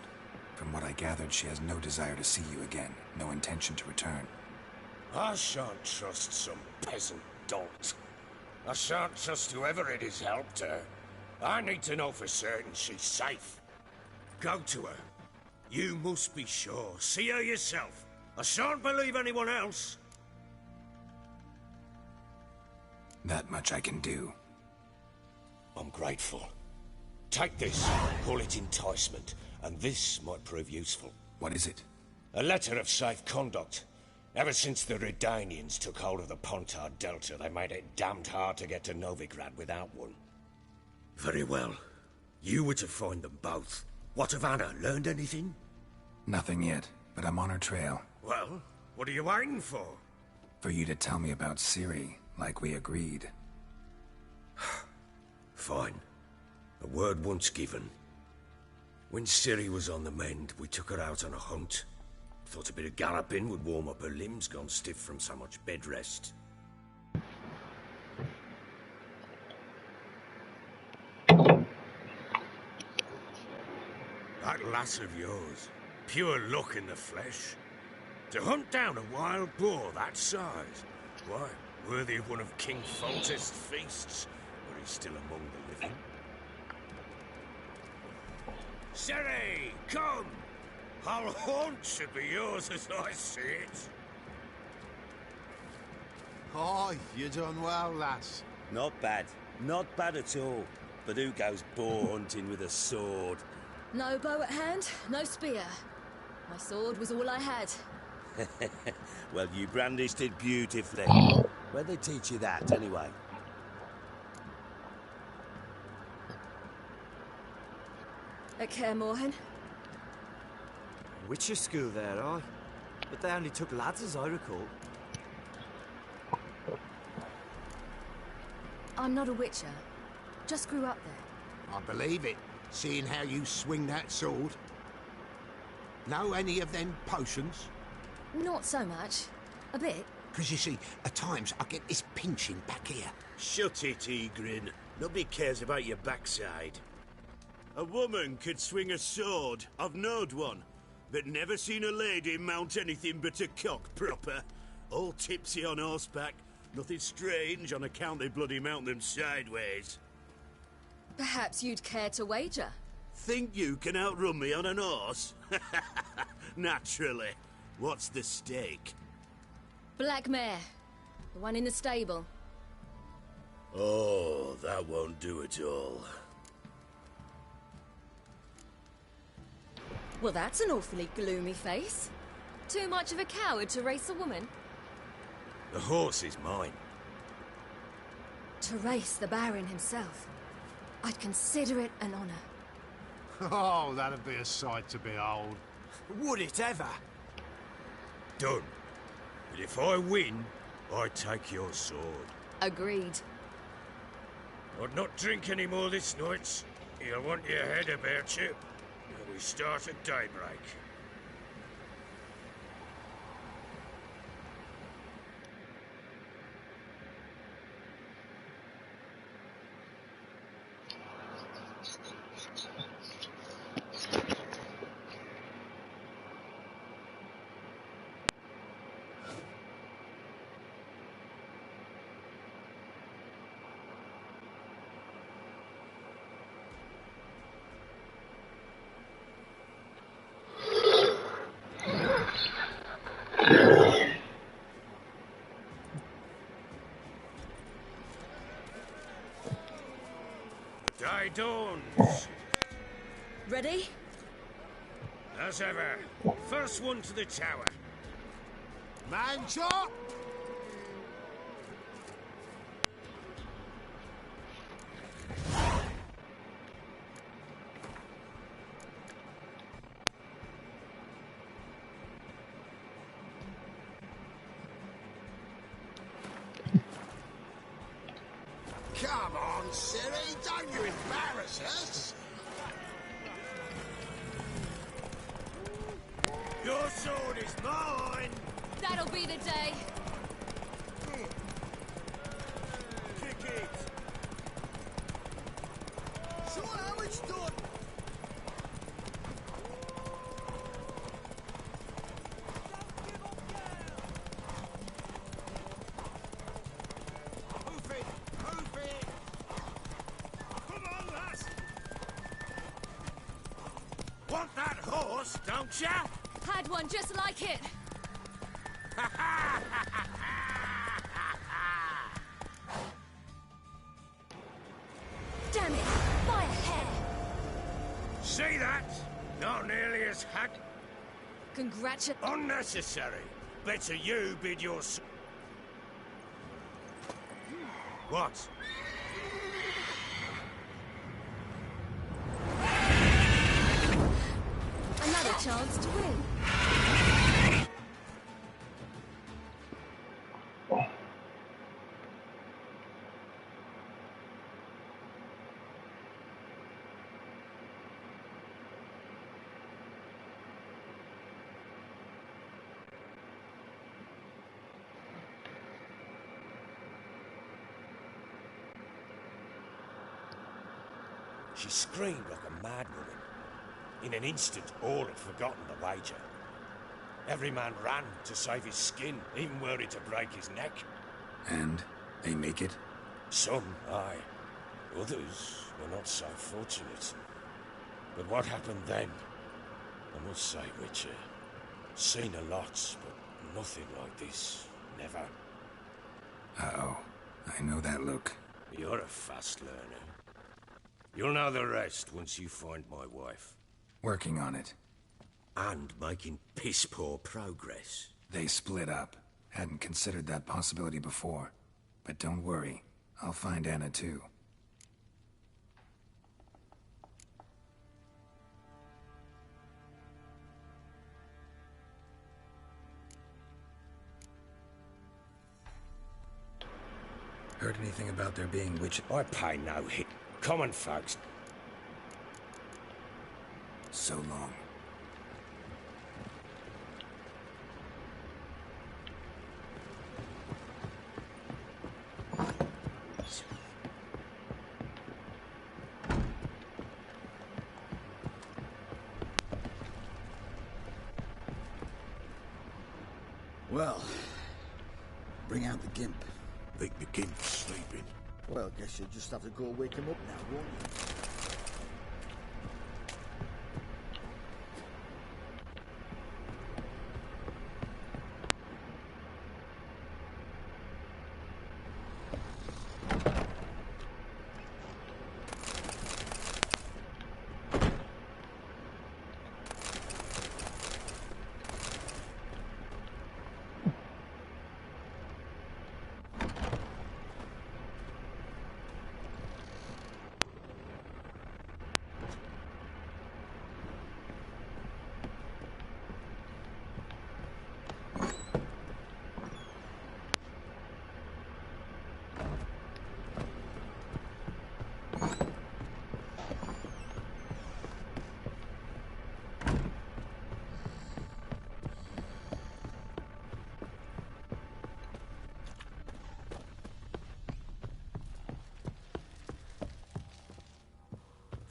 From what I gathered, she has no desire to see you again, no intention to return. I shan't trust some peasant dolt. I shan't trust whoever it is helped her. I need to know for certain she's safe. Go to her. You must be sure. See her yourself. I shan't believe anyone else. That much I can do. I'm grateful. Take this, call it enticement, and this might prove useful. What is it? A letter of safe conduct. Ever since the Redanians took hold of the Pontar Delta, they made it damned hard to get to Novigrad without one. Very well. You were to find them both. What of Anna? Learned anything? Nothing yet, but I'm on her trail. Well, what are you waiting for? For you to tell me about Ciri, like we agreed. Fine. A word once given. When Ciri was on the mend, we took her out on a hunt. Thought a bit of galloping would warm up her limbs, gone stiff from so much bed rest. That lass of yours, pure luck in the flesh. To hunt down a wild boar that size, why, worthy of one of King Foltest's feasts, where he's still among the living. Ciri, come! Our haunt should be yours as I see it. Aye, you done well, lass. Not bad. Not bad at all. But who goes boar hunting with a sword? No bow at hand, no spear. My sword was all I had. Well, you brandished it beautifully. Where'd they teach you that, anyway? At Kaer Morhen. Witcher school there, aye. But they only took lads, as I recall. I'm not a witcher. Just grew up there. I believe it, seeing how you swing that sword. Know any of them potions? Not so much. A bit. Because you see, at times I get this pinching back here. Shut it, Egrin. Nobody cares about your backside. A woman could swing a sword. I've knowed one. But never seen a lady mount anything but a cock proper. All tipsy on horseback. Nothing strange on account they bloody mount them sideways. Perhaps you'd care to wager? Think you can outrun me on an horse? Naturally. What's the stake? Black mare. The one in the stable. Oh, that won't do at all. Well, that's an awfully gloomy face. Too much of a coward to race a woman? The horse is mine. To race the Baron himself. I'd consider it an honor. Oh, that'd be a sight to behold. Would it ever? Done. But if I win, I take your sword. Agreed. I'd not drink any more this night. You'll want your head about you. We start at daybreak. Day dawns. Ready? As ever. First one to the tower. Man chop! Come on, Ciri, don't you embarrass us! sword is mine! That'll be the day. Kick it! Show how it's done! Move it! Move it! Come on, lass! Want that horse, don't ya? Had one just like it. Damn it! By a hair! See that? Not nearly as hack. Unnecessary. Better you bid your... What? Another chance to win. She screamed like a mad woman. In an instant, all had forgotten the wager. Every man ran to save his skin, even worried to break his neck. And they make it? Some, aye. Others were not so fortunate. But what happened then? I must say, Witcher, seen a lot, but nothing like this. Never. Uh-oh. I know that look. You're a fast learner. You'll know the rest once you find my wife. Working on it. And making piss-poor progress. They split up. Hadn't considered that possibility before. But don't worry. I'll find Anna too. Heard anything about there being witches? I pay no hit. Common folks. So long. Well, bring out the gimp. Think the gimp's sleeping. Well, guess you'll just have to go wake him up now, won't you?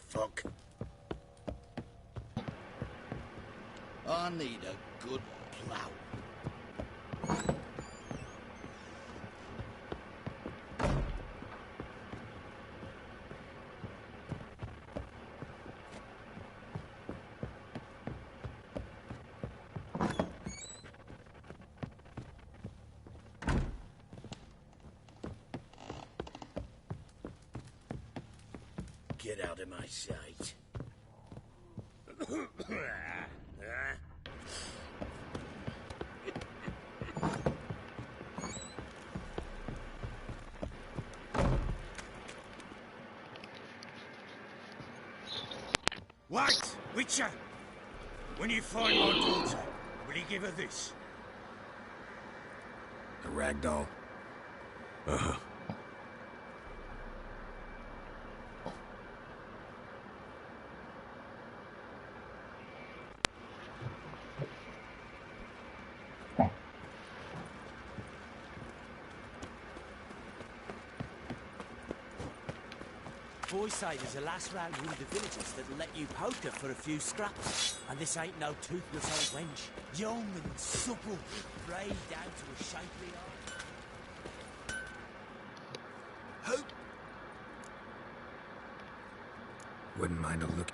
Fuck. I need a good plough. Get out of my sight. Wait, Witcher! When you find my daughter, will you give her this? The ragdoll? Uh-huh. boys say there's a lass round one of the villages that'll let you poker for a few scraps. And this ain't no toothless old wench. Young and supple, brayed down to a shapely eye. Wouldn't mind a look.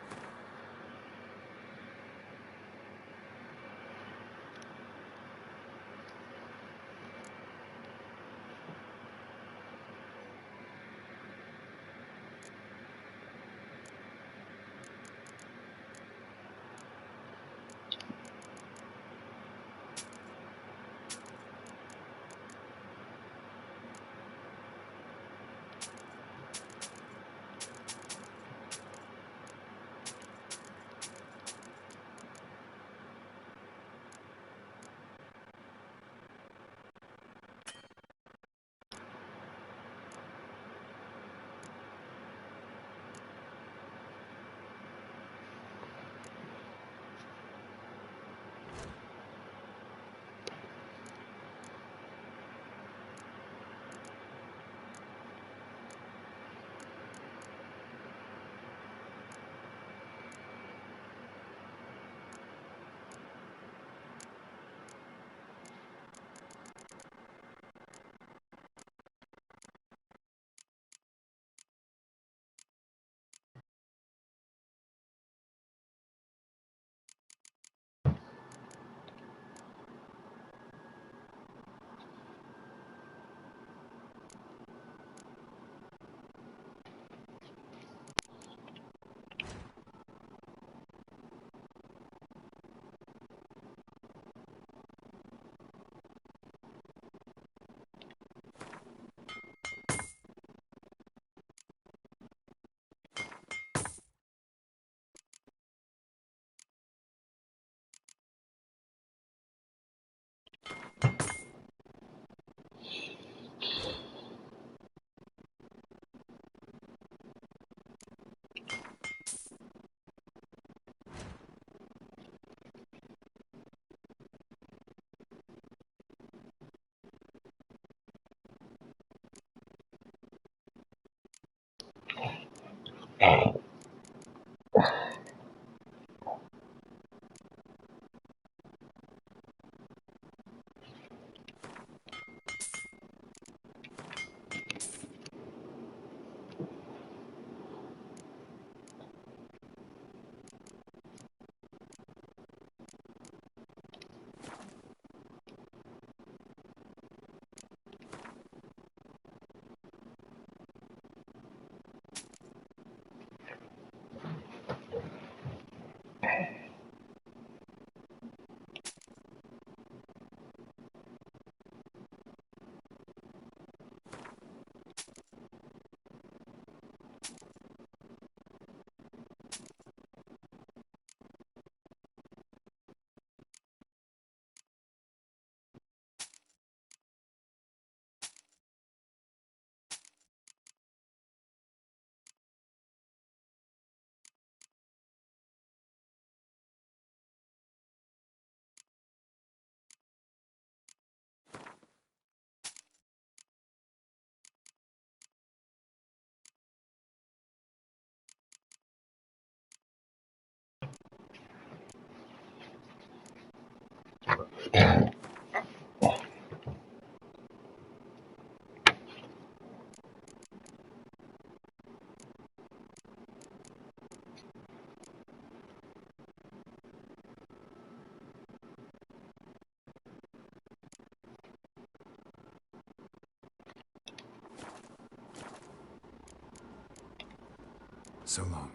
So long.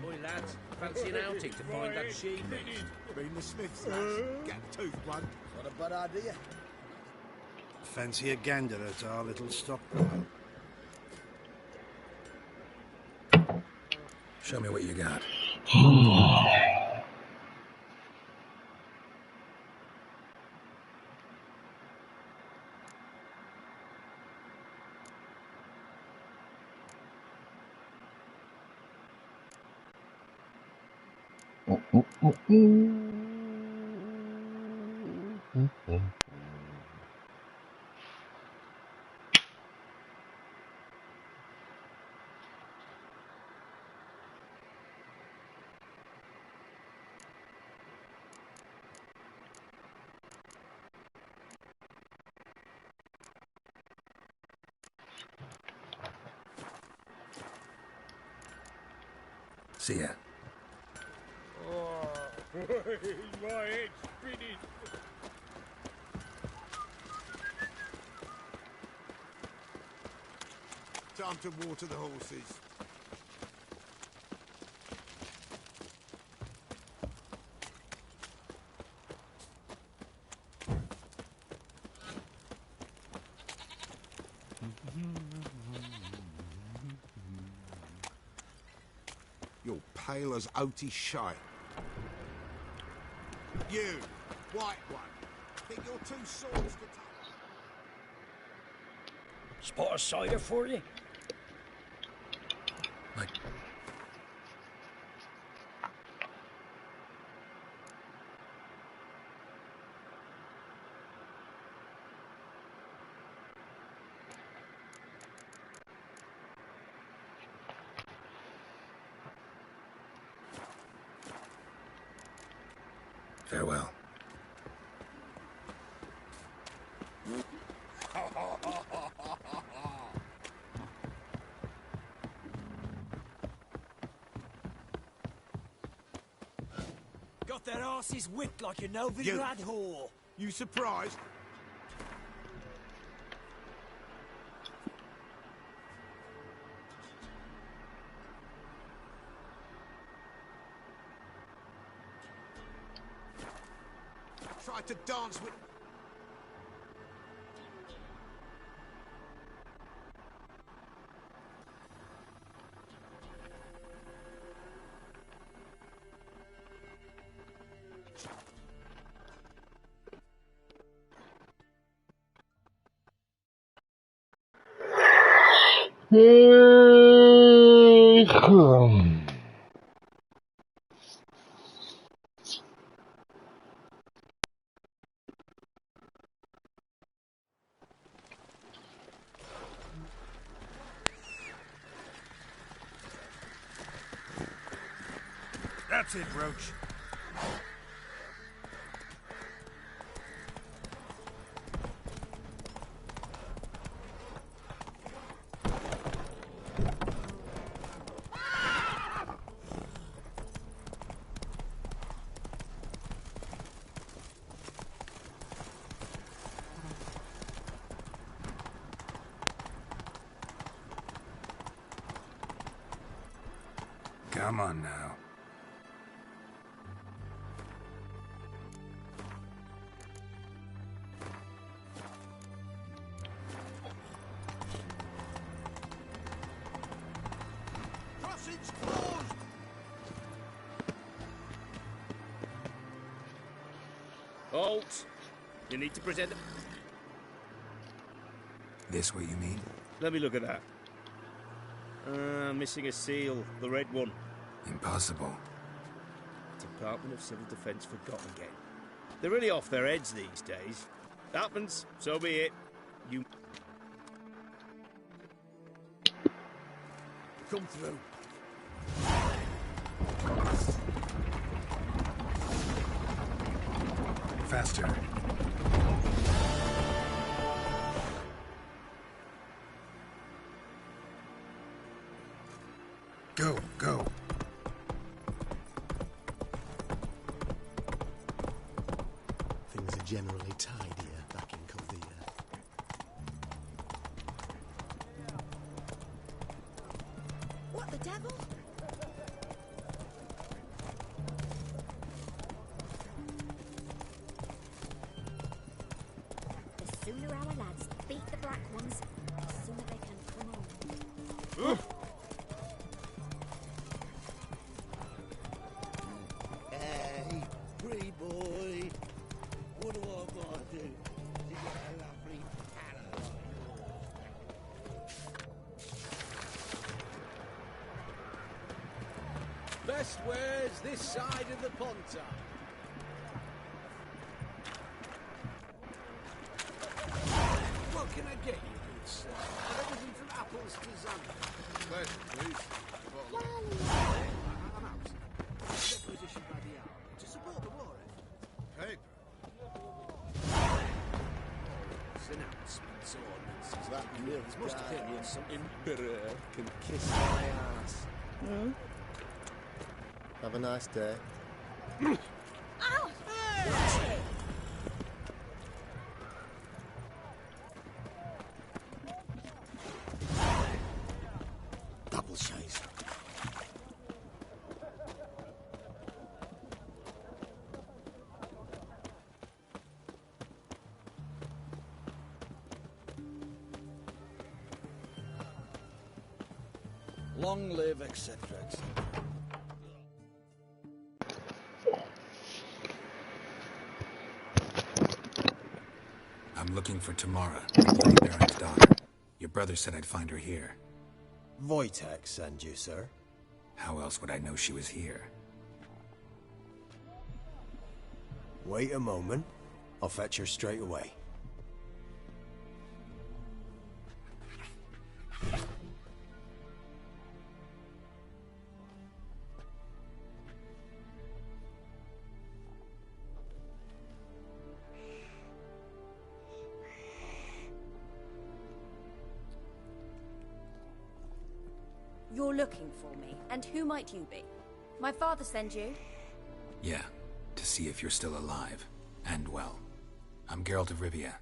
Boy, lads, fancy an outing to find that sheep? Been the Smiths, lads. Get a tooth one. Not a bad idea. Fancy a gander at our little stock. Show me what you got. See ya. Oh, my head's spinning. Time to water the horses. You're pale as oaty shite. You, white one. Think you're too swords to touch? Spot a cider for you? Like... Farewell. Got their asses whipped like a Novigrad whore. You surprised? Tried to dance with... That's it, Roach. Come on now. Crossing's closed! Halt! You need to present the... This what you mean? Let me look at that. Missing a seal, the red one. Impossible. Department of Civil Defence forgot again. They're really off their heads these days. Happens, so be it. You... Come through. Faster. Go, go. Things are generally tidier back in Caldea. What the devil? The sooner our lads beat the black ones, the sooner they can come home. Hey, pretty boy. What do I gotta do to get a lovely Caroline? Best wares this this side of the Pontar. What can I get you, good sir? Everything from apples to xanthan. Pleasure, please. I'm out. Requisition by the hour to support the war effort. Paper. It's announcements, ordinances. That milk Must have guy been and something. Emperor can kiss my ass. Have a nice day. Ow! Double chase. Long live, etc., etc. I'm looking for Tamara, Lady Baron's daughter. Your brother said I'd find her here. Wojtek send you, sir. How else would I know she was here? Wait a moment. I'll fetch her straight away. You're looking for me, and who might you be? My father sent you? Yeah, to see if you're still alive. And well. I'm Geralt of Rivia.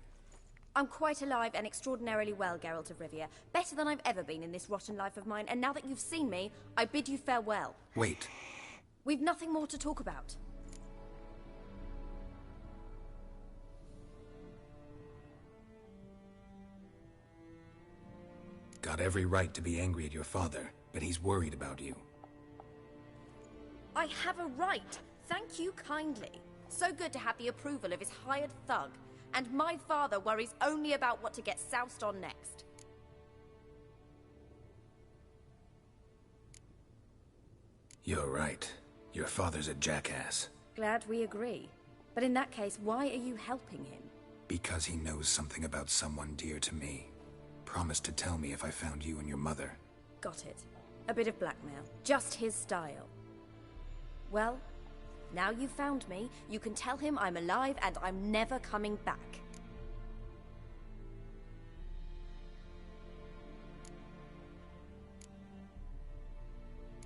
I'm quite alive and extraordinarily well, Geralt of Rivia. Better than I've ever been in this rotten life of mine, and now that you've seen me, I bid you farewell. Wait. We've nothing more to talk about. Got every right to be angry at your father, but he's worried about you. I have a right. Thank you kindly. So good to have the approval of his hired thug. And my father worries only about what to get soused on next. You're right. Your father's a jackass. Glad we agree. But in that case, why are you helping him? Because he knows something about someone dear to me. Promised to tell me if I found you and your mother. Got it. A bit of blackmail. Just his style. Well, now you've found me, you can tell him I'm alive and I'm never coming back.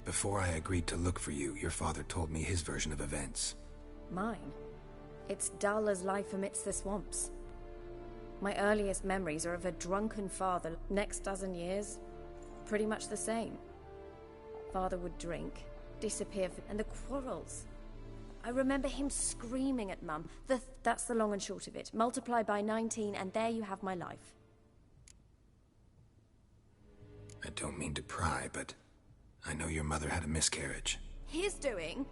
Before I agreed to look for you, your father told me his version of events. Mine? It's dull as life amidst the swamps. My earliest memories are of a drunken father. Next dozen years, pretty much the same. Father would drink, disappear, and the quarrels. I remember him screaming at Mum. That's the long and short of it. Multiply by 19 and there you have my life. I don't mean to pry, but I know your mother had a miscarriage. His doing?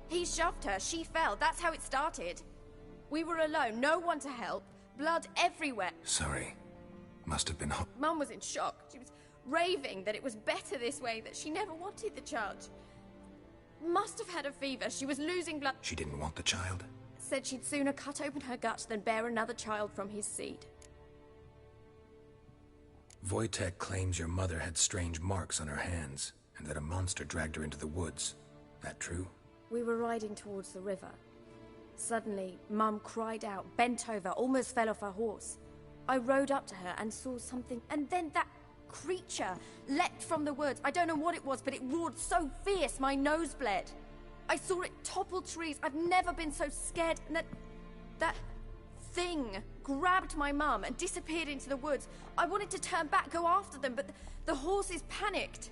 He shoved her, she fell, that's how it started. We were alone, no one to help. Blood everywhere. Sorry. Must have been Mum was in shock. She was raving that it was better this way, that she never wanted the child. Must have had a fever. She was losing blood. She didn't want the child? Said she'd sooner cut open her gut than bear another child from his seed. Wojtek claims your mother had strange marks on her hands, and that a monster dragged her into the woods. That true? We were riding towards the river. Suddenly, Mum cried out, bent over, almost fell off her horse. I rode up to her and saw something, and then that creature leapt from the woods. I don't know what it was, but it roared so fierce my nose bled. I saw it topple trees. I've never been so scared. And that thing grabbed my mum and disappeared into the woods. I wanted to turn back, go after them, but the horses panicked.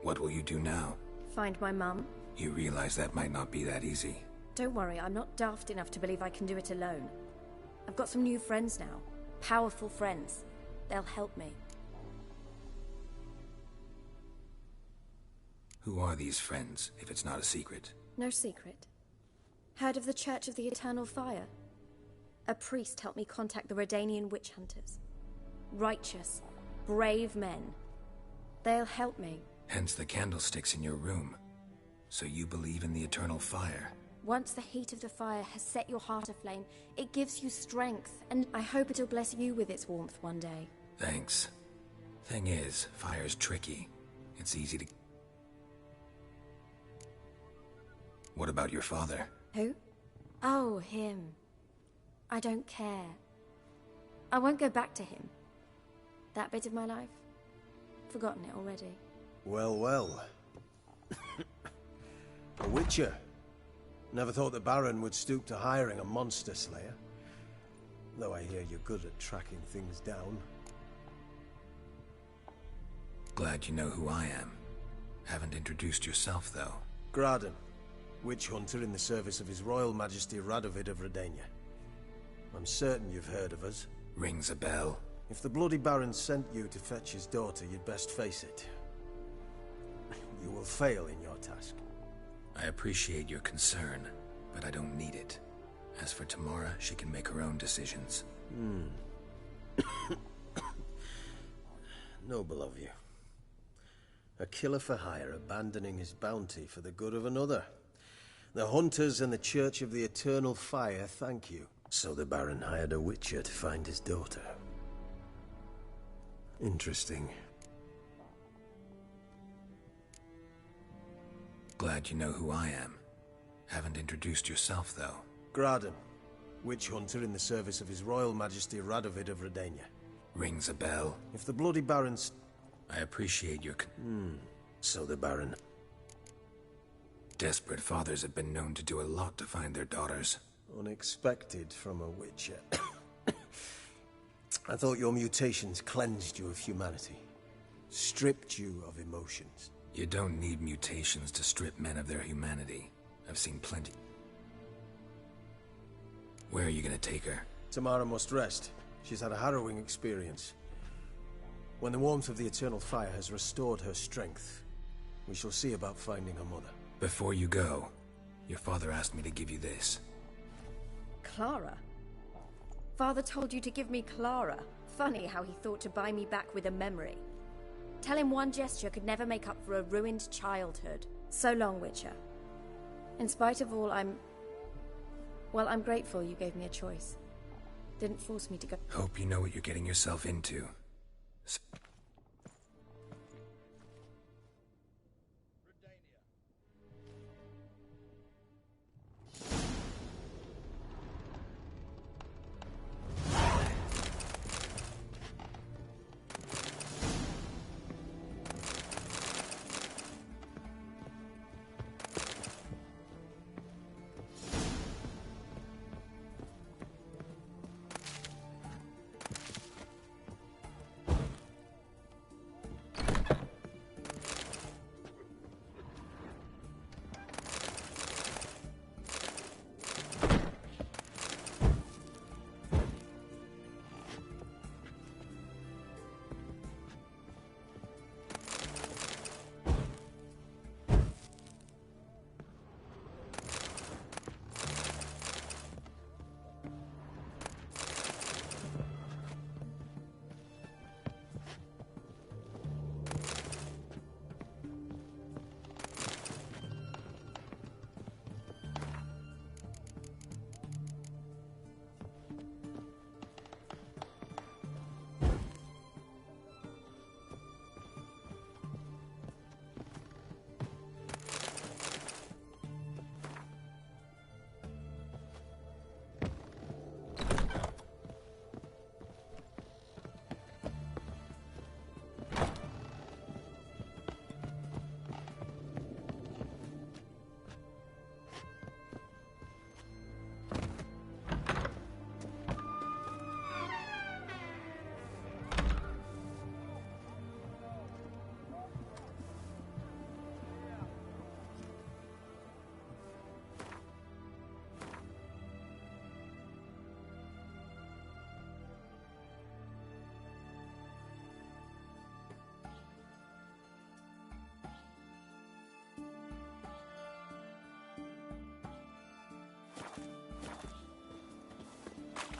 What will you do now? Find my mum. You realize that might not be that easy. Don't worry, I'm not daft enough to believe I can do it alone. I've got some new friends now. Powerful friends. They'll help me. Who are these friends, if it's not a secret? No secret. Heard of the Church of the Eternal Fire? A priest helped me contact the Redanian witch hunters. Righteous, brave men. They'll help me. Hence the candlesticks in your room. So you believe in the eternal fire? Once the heat of the fire has set your heart aflame, it gives you strength, and I hope it'll bless you with its warmth one day. Thanks. Thing is, fire's tricky. It's easy to... What about your father? Who? Oh, him. I don't care. I won't go back to him. That bit of my life? Forgotten it already. Well, well. A witcher. Never thought the Baron would stoop to hiring a monster slayer. Though I hear you're good at tracking things down. Glad you know who I am. Haven't introduced yourself, though. Graden, witch hunter in the service of His Royal Majesty Radovid of Redania. I'm certain you've heard of us. Rings a bell. If the Bloody Baron sent you to fetch his daughter, you'd best face it. You will fail in your task. I appreciate your concern, but I don't need it. As for Tamara, she can make her own decisions. Noble of you. A killer for hire abandoning his bounty for the good of another. The hunters and the Church of the Eternal Fire thank you. So the Baron hired a witcher to find his daughter. Interesting. Glad you know who I am. Haven't introduced yourself, though. Graden, witch hunter in the service of His Royal Majesty Radovid of Redania. Rings a bell. If the Bloody Baron's... I appreciate your... So the Baron... Desperate fathers have been known to do a lot to find their daughters. Unexpected from a witcher. I thought your mutations cleansed you of humanity. Stripped you of emotions. You don't need mutations to strip men of their humanity. I've seen plenty. Where are you gonna take her? Tamara must rest. She's had a harrowing experience. When the warmth of the Eternal Fire has restored her strength, we shall see about finding her mother. Before you go, your father asked me to give you this. Clara? Father told you to give me Clara. Funny how he thought to buy me back with a memory. Tell him one gesture could never make up for a ruined childhood. So long, Witcher. In spite of all, I'm grateful you gave me a choice. Didn't force me to go. Hope you know what you're getting yourself into.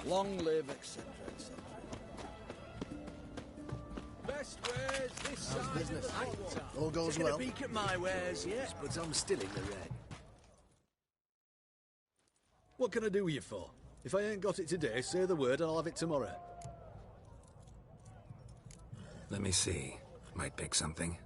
Long live, etc., etc. best wares this How's side business? of the hot water. All goes Taking well? a peek at my wares, yeah? But I'm still in the red. What can I do with you for? If I ain't got it today, say the word and I'll have it tomorrow. Let me see. Might pick something.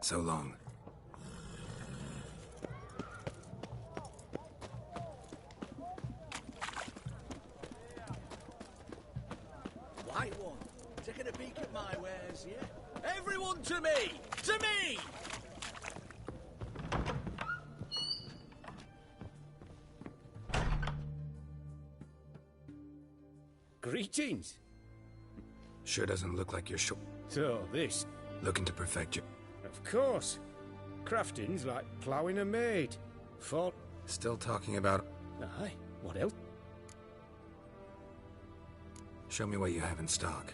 So long. White one. Taking a peek at my wares, yeah? Everyone to me! To me! Greetings. Sure doesn't look like you're So, this? looking to perfect your... Of course. Crafting's like ploughing a maid. For... Still talking about... Aye, what else? Show me what you have in stock.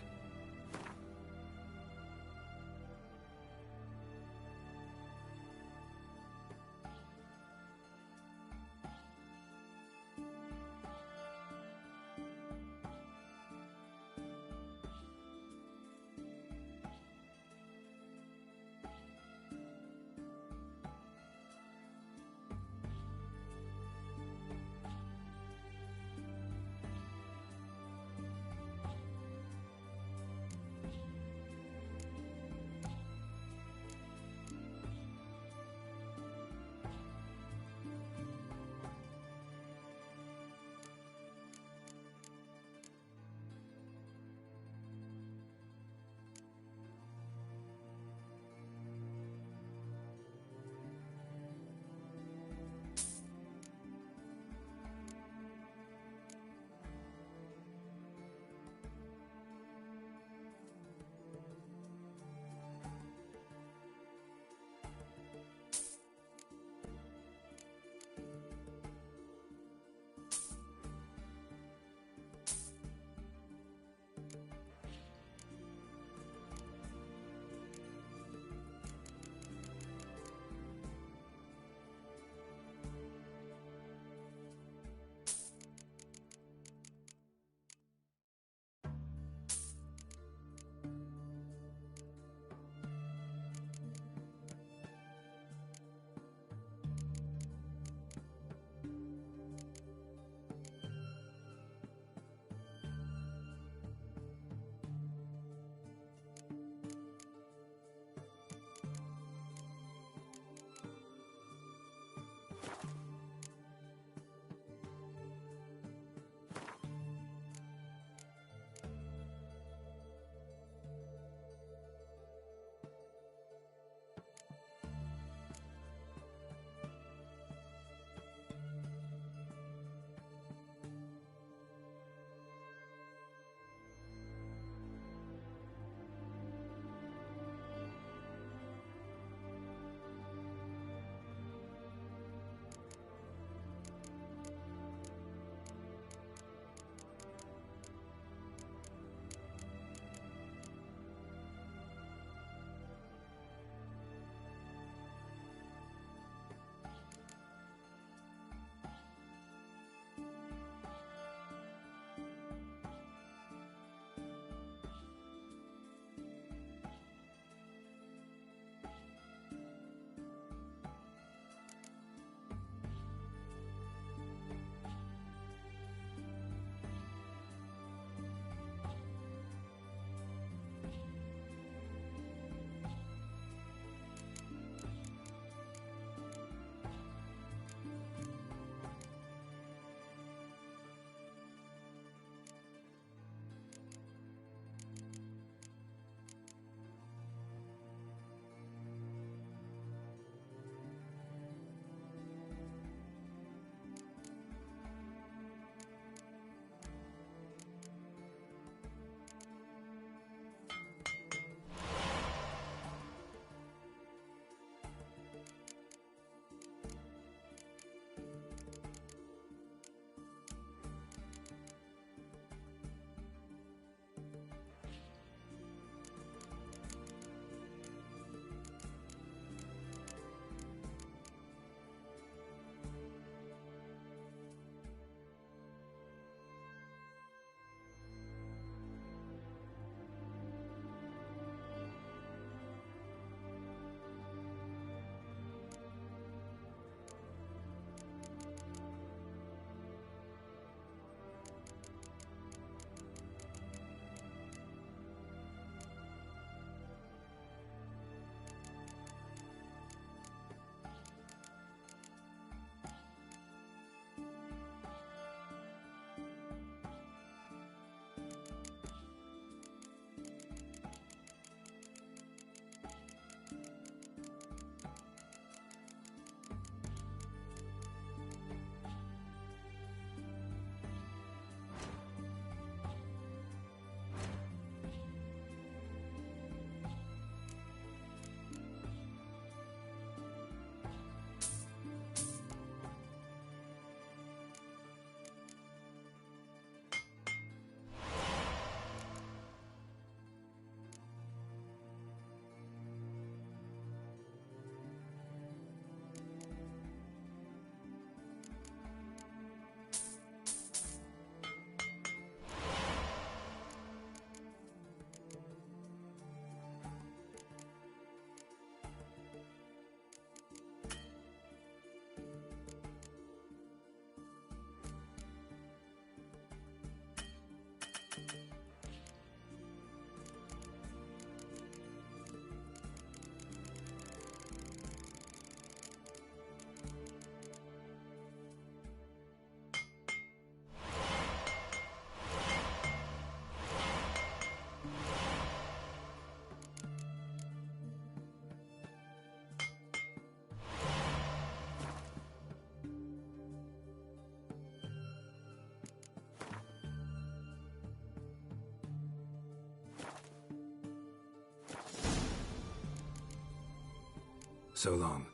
So long.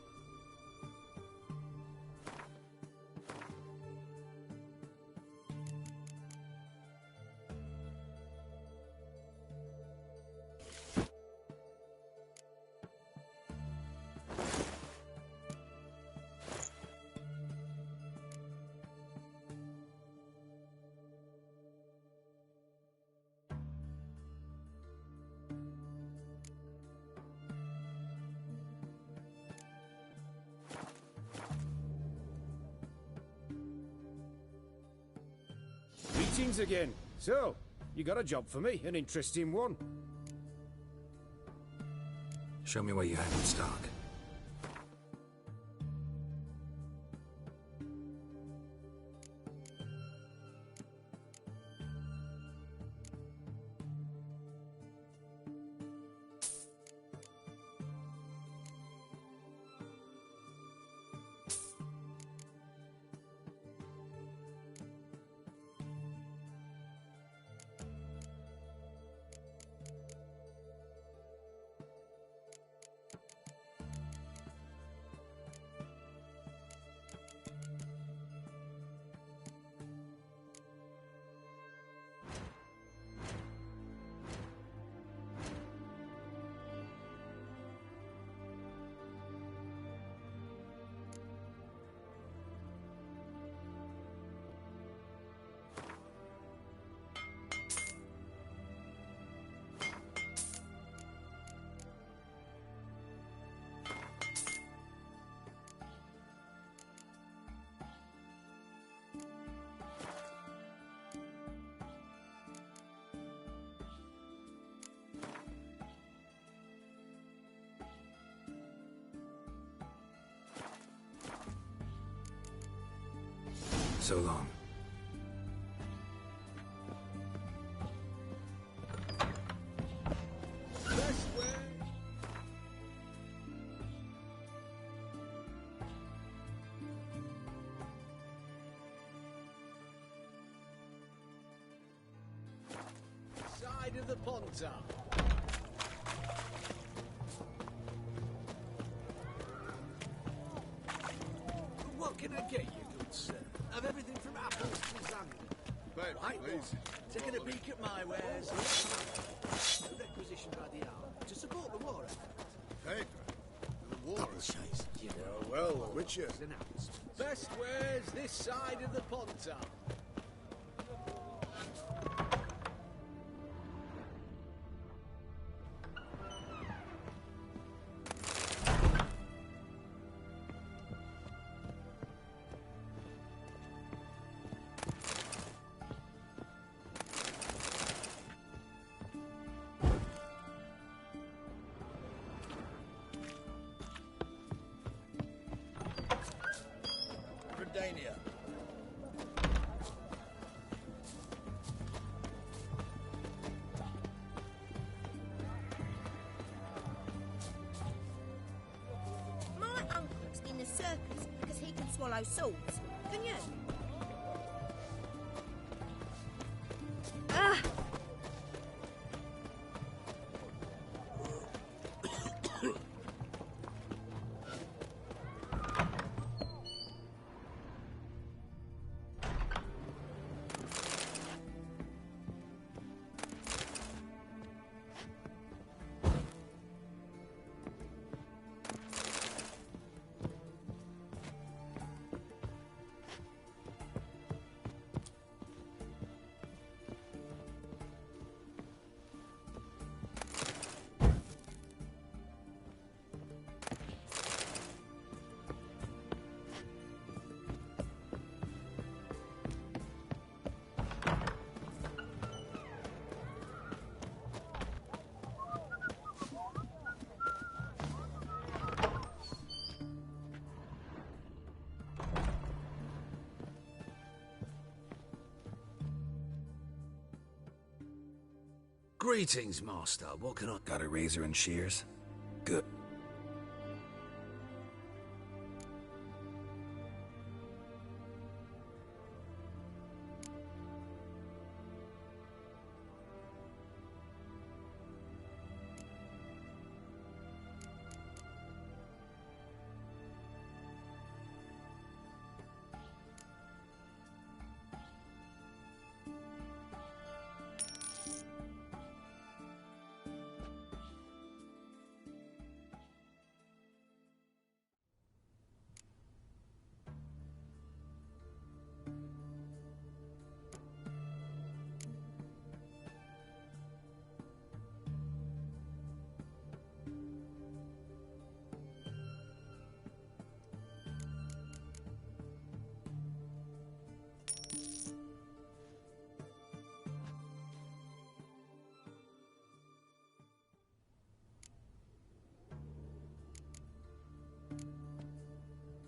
Greetings again. So, you got a job for me, an interesting one. Show me what you have in stock. So long. Side of the Pontar. What can I get you, good sir? Have everything from apples to lasagna. Right, please. Taking a peek at my wares. Requisitioned by the hour to support the war effort. Hey, the war chase. You know, well, the Witcher. Announced. Best wares this side of the Pontar. Dania. My uncle's in the circus because he can swallow swords. Can you? Ah! Greetings, Master. What can I... Got a razor and shears? Good.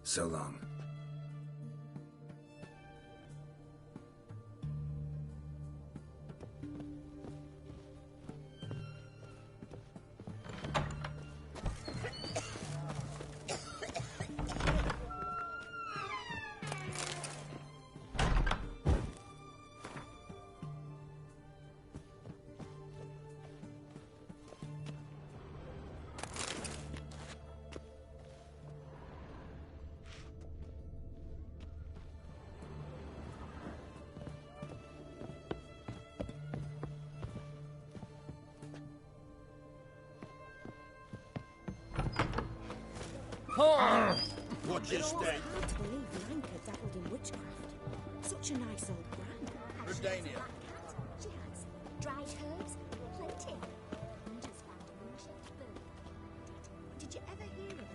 So long. Watch your step. I can't believe the anchor dabbled in witchcraft. Such a nice old brand. Redania. She has dried herbs, plenty. We just found a moon-shaped bird. Did you ever hear of her?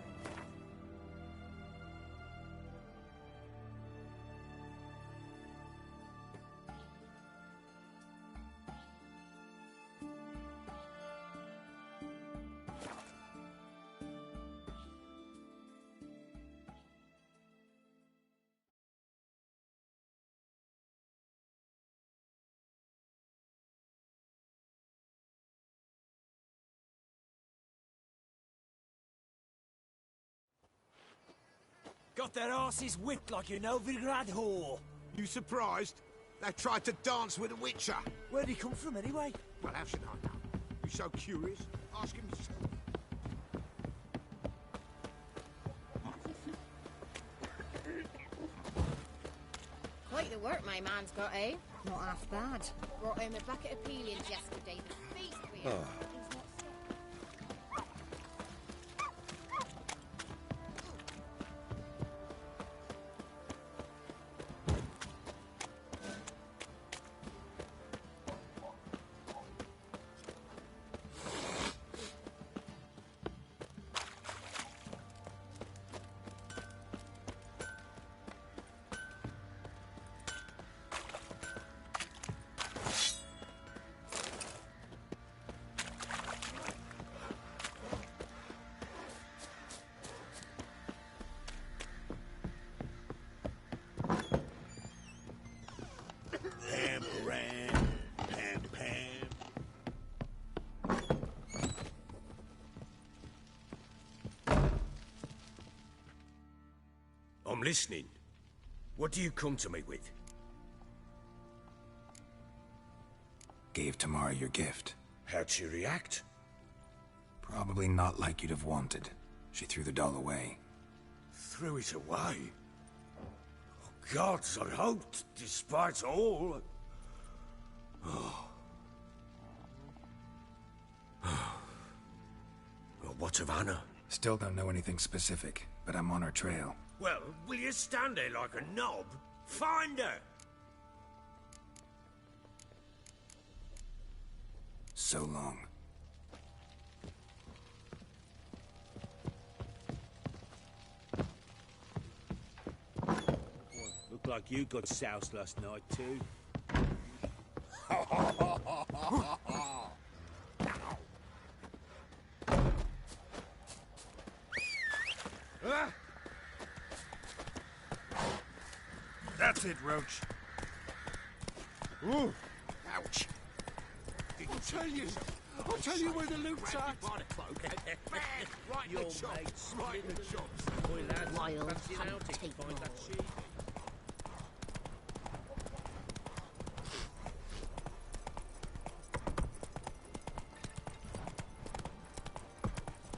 Got their asses whipped like a Novigrad whore. You surprised? They tried to dance with a witcher. Where'd he come from, anyway? Well, how should I know? You so curious? Ask him yourself. Quite the work my man's got, eh? Not half bad. Brought home a bucket of peelings yesterday. The feast we had. He's not I'm listening. What do you come to me with? Gave Tamara your gift. How'd she react? Probably not like you'd have wanted. She threw the doll away. Threw it away? Oh, gods, I hoped, despite all... Oh. Well, what of Anna? Still don't know anything specific, but I'm on her trail. Well, will you stand there like a knob? Find her! So long. Looked like you got soused last night, too. That's it, Roach. Ooh. Ouch. I'll tell you where the loot's at. Right in the chops. Right in the chops. Boy, lad, Wild fancy an hunt outing to take find that more. sheep.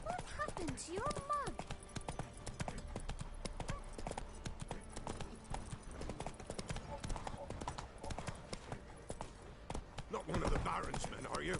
What happened to your mug? Not one of the Baron's men, are you?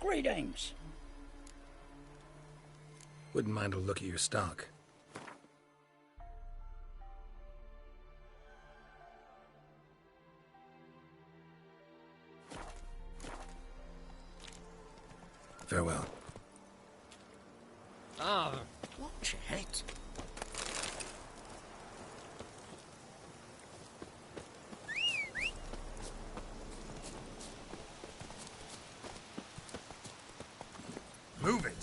Greetings. Wouldn't mind a look at your stock. Farewell. Ah, watch it. Move it.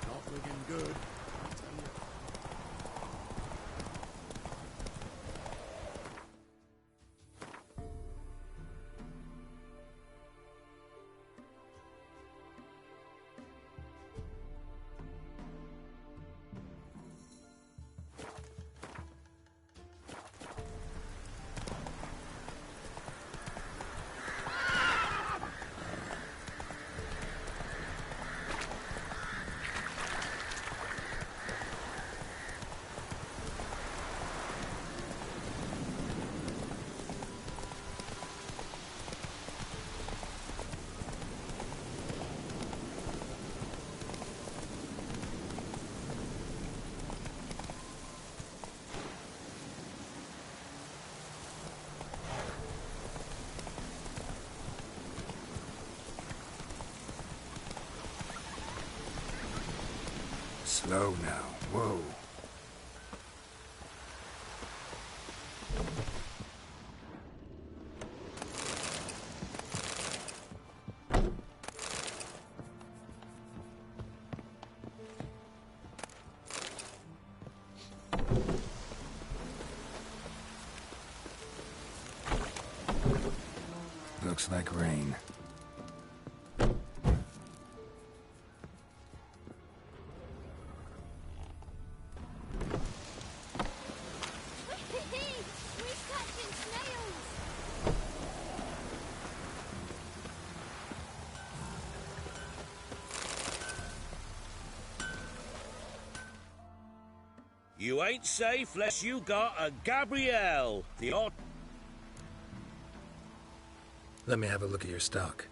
Not looking good, I tell you. Slow now. Whoa. Looks like rain. You ain't safe unless you got a Gabrielle. The odd... Let me have a look at your stock.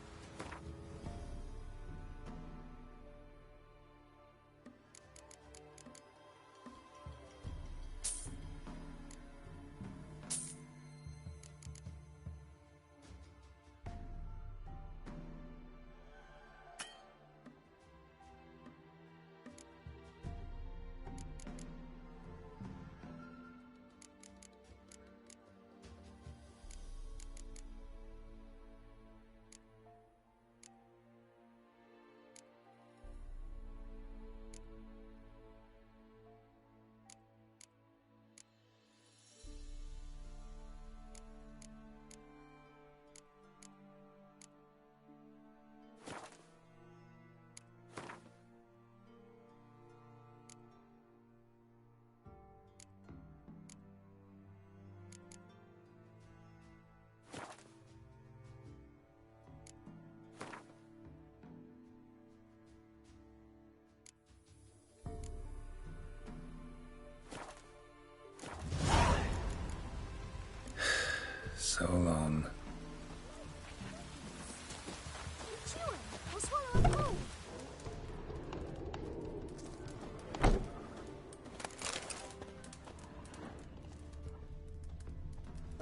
So long.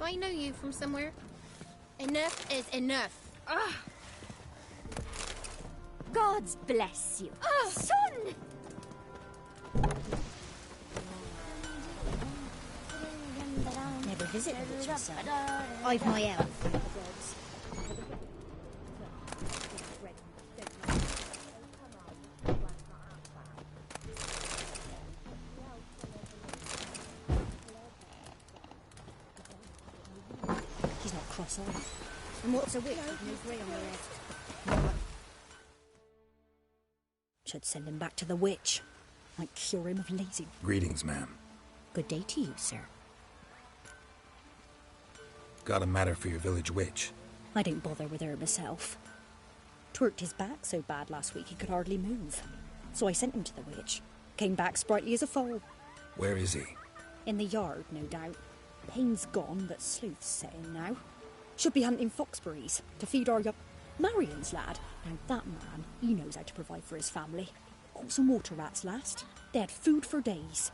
I know you from somewhere. Enough is enough. Ugh. Gods bless you. Oh, Son! Never visit the witch myself. I've my elf. She's not cross either. And what's a witch with no grey on her head? Should send him back to the witch. Might cure him of lazy. Greetings, ma'am. Good day to you, sir. Got a matter for your village witch. I don't bother with her myself. Twerked his back so bad last week he could hardly move. So I sent him to the witch. Came back sprightly as a foal. Where is he? In the yard, no doubt. Pain's gone, but Sleuth's set in now. Should be hunting foxberries to feed our young... Marion's lad. Now that man, he knows how to provide for his family. Caught some water rats last. They had food for days.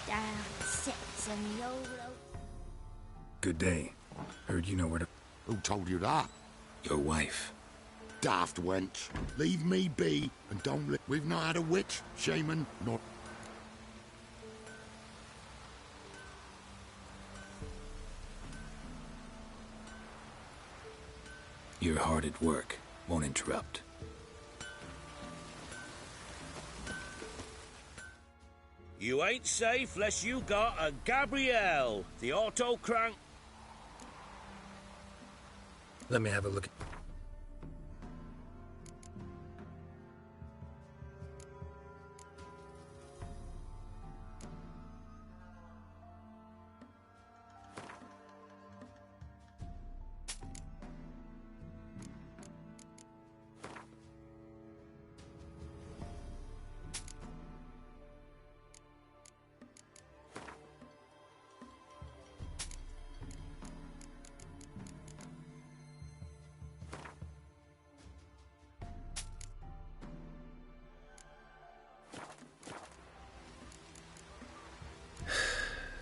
Down sits and YOLO. Good day. Heard you know where to... Who told you that? Your wife. Daft wench. Leave me be, and don't let... We've not had a witch, shaman, nor... You're hard at work. Won't interrupt. You ain't safe less you got a Gabrielle, the auto crank. Let me have a look.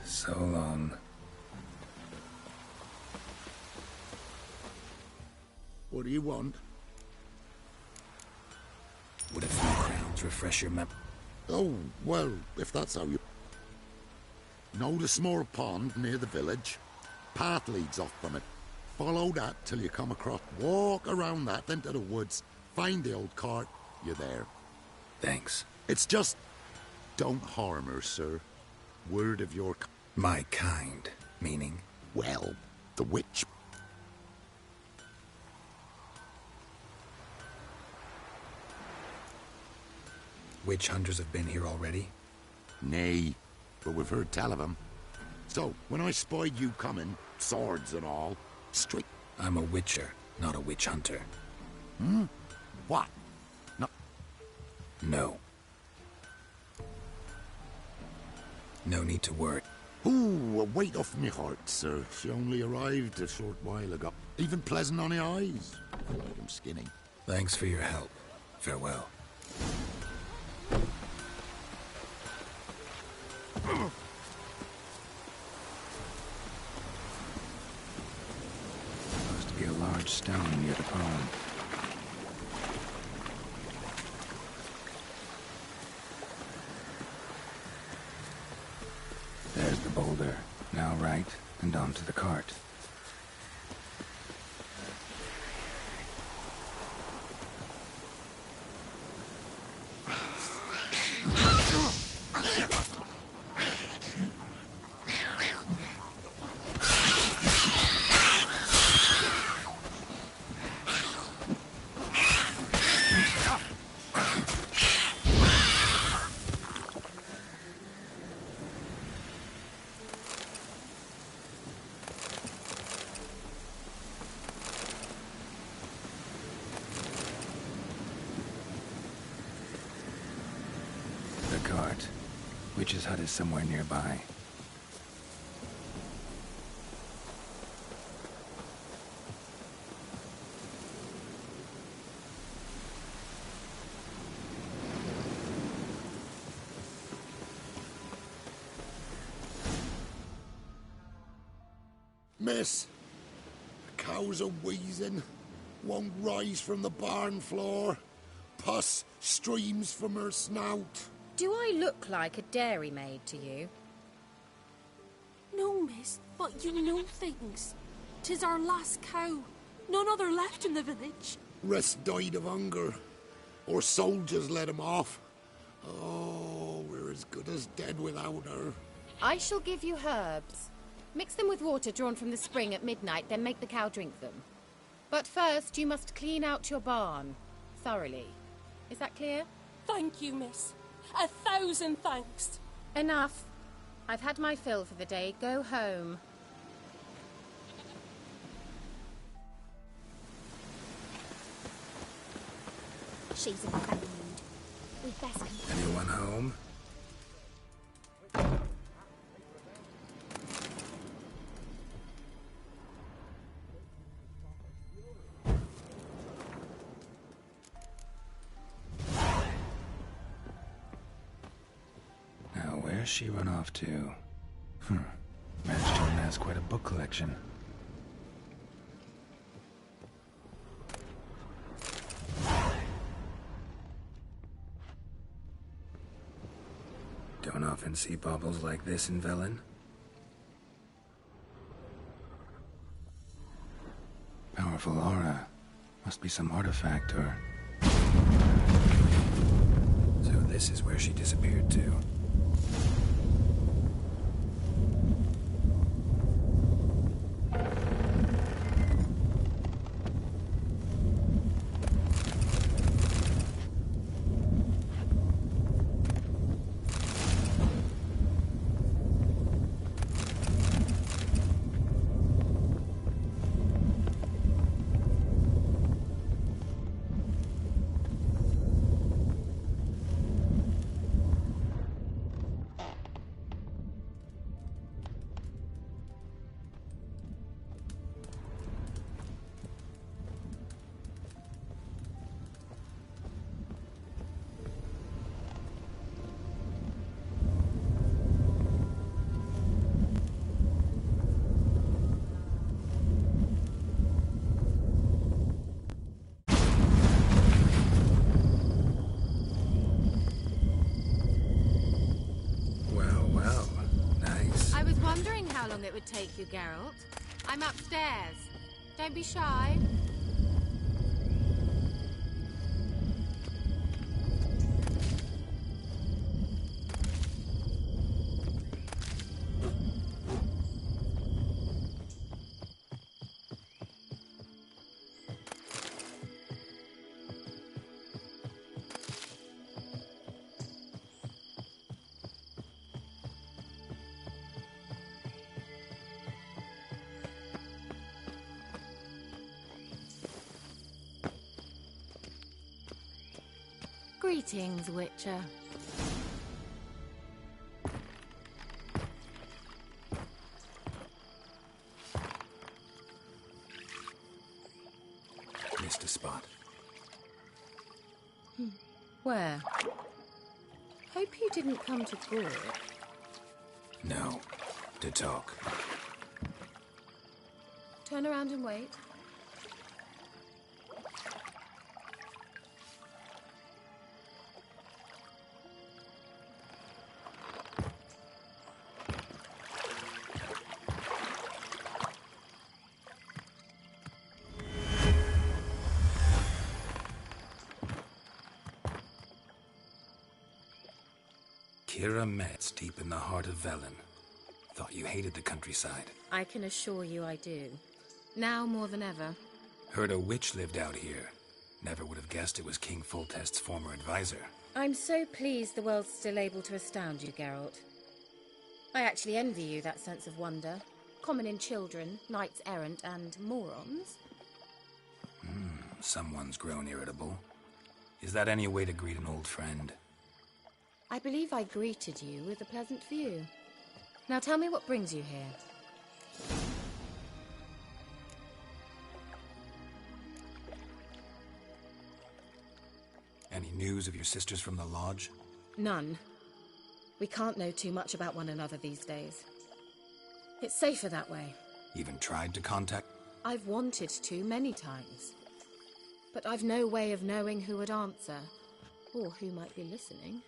So long. What do you want? Would a few crowns refresh your mem... Oh, well, if that's how you... Know the small pond near the village? Path leads off from it. Follow that till you come across. Walk around that into the woods. Find the old cart. You're there. Thanks. It's just... Don't harm her, sir. Word of your... My kind, meaning? Well, the witch. Witch hunters have been here already? Nay, but we've heard tell of them. So, when I spied you coming, swords and all, straight... I'm a witcher, not a witch hunter. Hmm? What? No. No. No need to worry. Ooh, a weight off me heart, sir. She only arrived a short while ago. Even pleasant on the eyes. I like him skinny. Thanks for your help. Farewell. Must be a large stone near the pond. There's the boulder. Now right, and onto the cart. Witch's hut is somewhere nearby. Miss, the cows are wheezing, won't rise from the barn floor. Pus streams from her snout. Do I look like a dairymaid to you? No, miss, but you know things. 'Tis our last cow. None other left in the village. Rest died of hunger. Or soldiers let him off. Oh, we're as good as dead without her. I shall give you herbs. Mix them with water drawn from the spring at midnight, then make the cow drink them. But first, you must clean out your barn. Thoroughly. Is that clear? Thank you, miss. 1,000 thanks. Enough. I've had my fill for the day. Go home. She's in a bad mood. We'd best come. Anyone home? Now, where's she run off to? Managed to amass quite a book collection. Don't often see baubles like this in Velen. Powerful aura. Must be some artifact or... So this is where she disappeared to. How long it would take you, Geralt? I'm upstairs. Don't be shy. Greetings, Witcher. Missed a spot. Where? Hope you didn't come to Gork. No. To talk. Turn around and wait. Kira Metz, deep in the heart of Velen. Thought you hated the countryside. I can assure you I do. Now more than ever. Heard a witch lived out here. Never would have guessed it was King Foltest's former advisor. I'm so pleased the world's still able to astound you, Geralt. I actually envy you that sense of wonder. Common in children, knights errant, and morons. Someone's grown irritable. Is that any way to greet an old friend? I believe I greeted you with a pleasant view. Now tell me what brings you here. Any news of your sisters from the lodge? None. We can't know too much about one another these days. It's safer that way. Even tried to contact? I've wanted to many times. But I've no way of knowing who would answer, or who might be listening.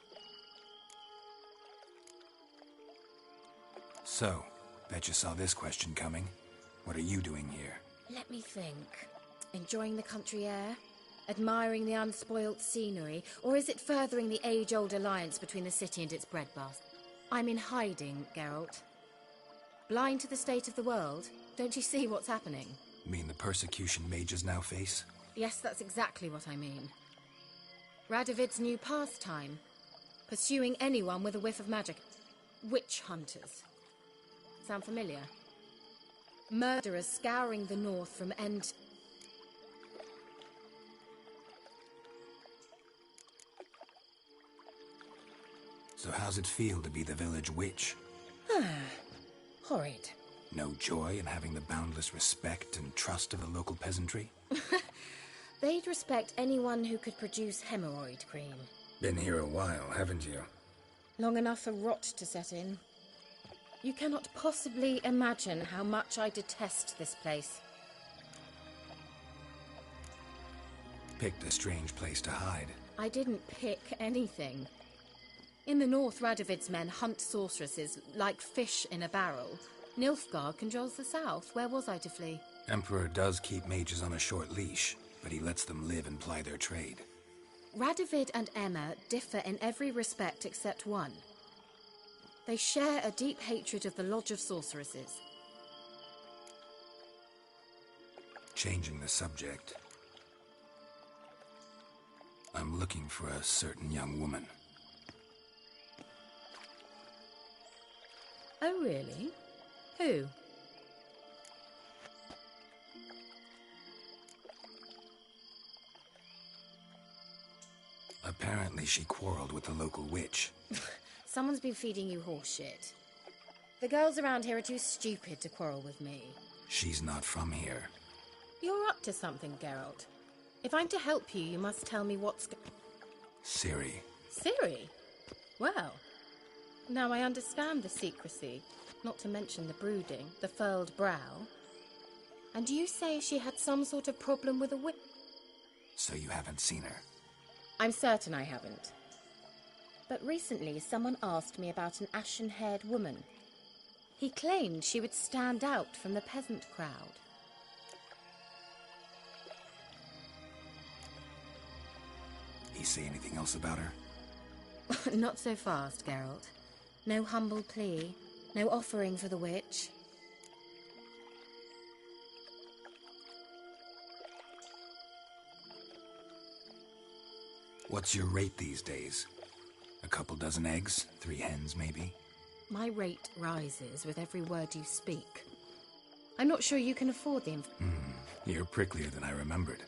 So, bet you saw this question coming. What are you doing here? Let me think. Enjoying the country air? Admiring the unspoilt scenery? Or is it furthering the age-old alliance between the city and its breadbasket? I'm in hiding, Geralt. Blind to the state of the world? Don't you see what's happening? Mean the persecution mages now face? Yes, that's exactly what I mean. Radovid's new pastime. Pursuing anyone with a whiff of magic. Witch hunters. Sound familiar? Murderers scouring the north from end... So how's it feel to be the village witch? Horrid. No joy in having the boundless respect and trust of the local peasantry? They'd respect anyone who could produce hemorrhoid cream. Been here a while, haven't you? Long enough for rot to set in. You cannot possibly imagine how much I detest this place. Picked a strange place to hide. I didn't pick anything. In the north, Radovid's men hunt sorceresses like fish in a barrel. Nilfgaard controls the south. Where was I to flee? Emperor does keep mages on a short leash, but he lets them live and ply their trade. Radovid and Emma differ in every respect except one. They share a deep hatred of the Lodge of Sorceresses. Changing the subject. I'm looking for a certain young woman. Oh, really? Who? Apparently she quarreled with the local witch. Someone's been feeding you horse shit. The girls around here are too stupid to quarrel with me. She's not from here. You're up to something, Geralt. If I'm to help you, you must tell me what's... Ciri. Ciri? Well, now I understand the secrecy, not to mention the brooding, the furled brow. And you say she had some sort of problem with a witch? So you haven't seen her? I'm certain I haven't. But recently someone asked me about an ashen-haired woman. He claimed she would stand out from the peasant crowd. He say anything else about her? Not so fast, Geralt. No humble plea, no offering for the witch. What's your rate these days? A couple dozen eggs? 3 hens, maybe? My rate rises with every word you speak. I'm not sure you can afford the You're pricklier than I remembered.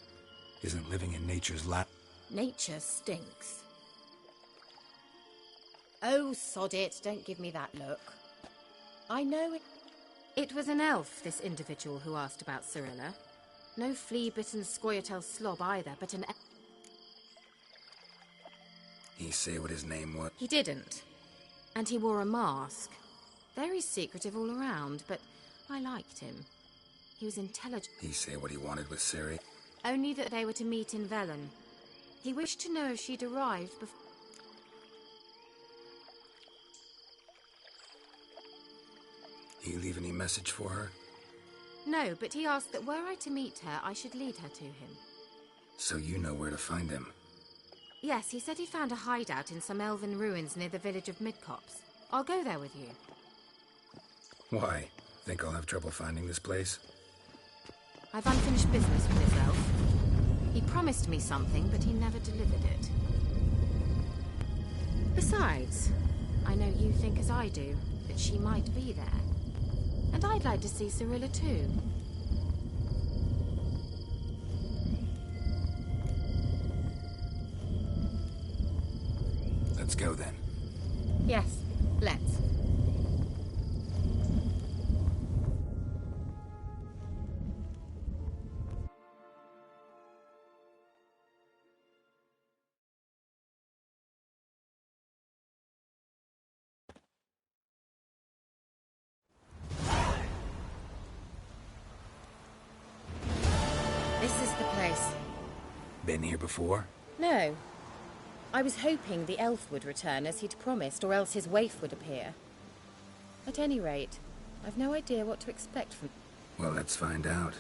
Isn't living in nature's lap... Nature stinks. Oh, sod it, don't give me that look. I know it... It was an elf, this individual who asked about Cirilla. No flea-bitten Scoia'tael slob either, but an... He say what his name was? He didn't. And he wore a mask. Very secretive all around, but I liked him. He was intelligent. He say what he wanted with Ciri? Only that they were to meet in Velen. He wished to know if she'd arrived before... He leave any message for her? No, but he asked that were I to meet her, I should lead her to him. So you know where to find him? Yes, he said he found a hideout in some elven ruins near the village of Midcopse. I'll go there with you. Why? Think I'll have trouble finding this place? I've unfinished business with this elf. He promised me something, but he never delivered it. Besides, I know you think as I do, that she might be there. And I'd like to see Cirilla too. Let's go then. Yes, let's. This is the place. Been here before? No. I was hoping the elf would return as he'd promised, or else his waif would appear. At any rate, I've no idea what to expect from... Well, let's find out.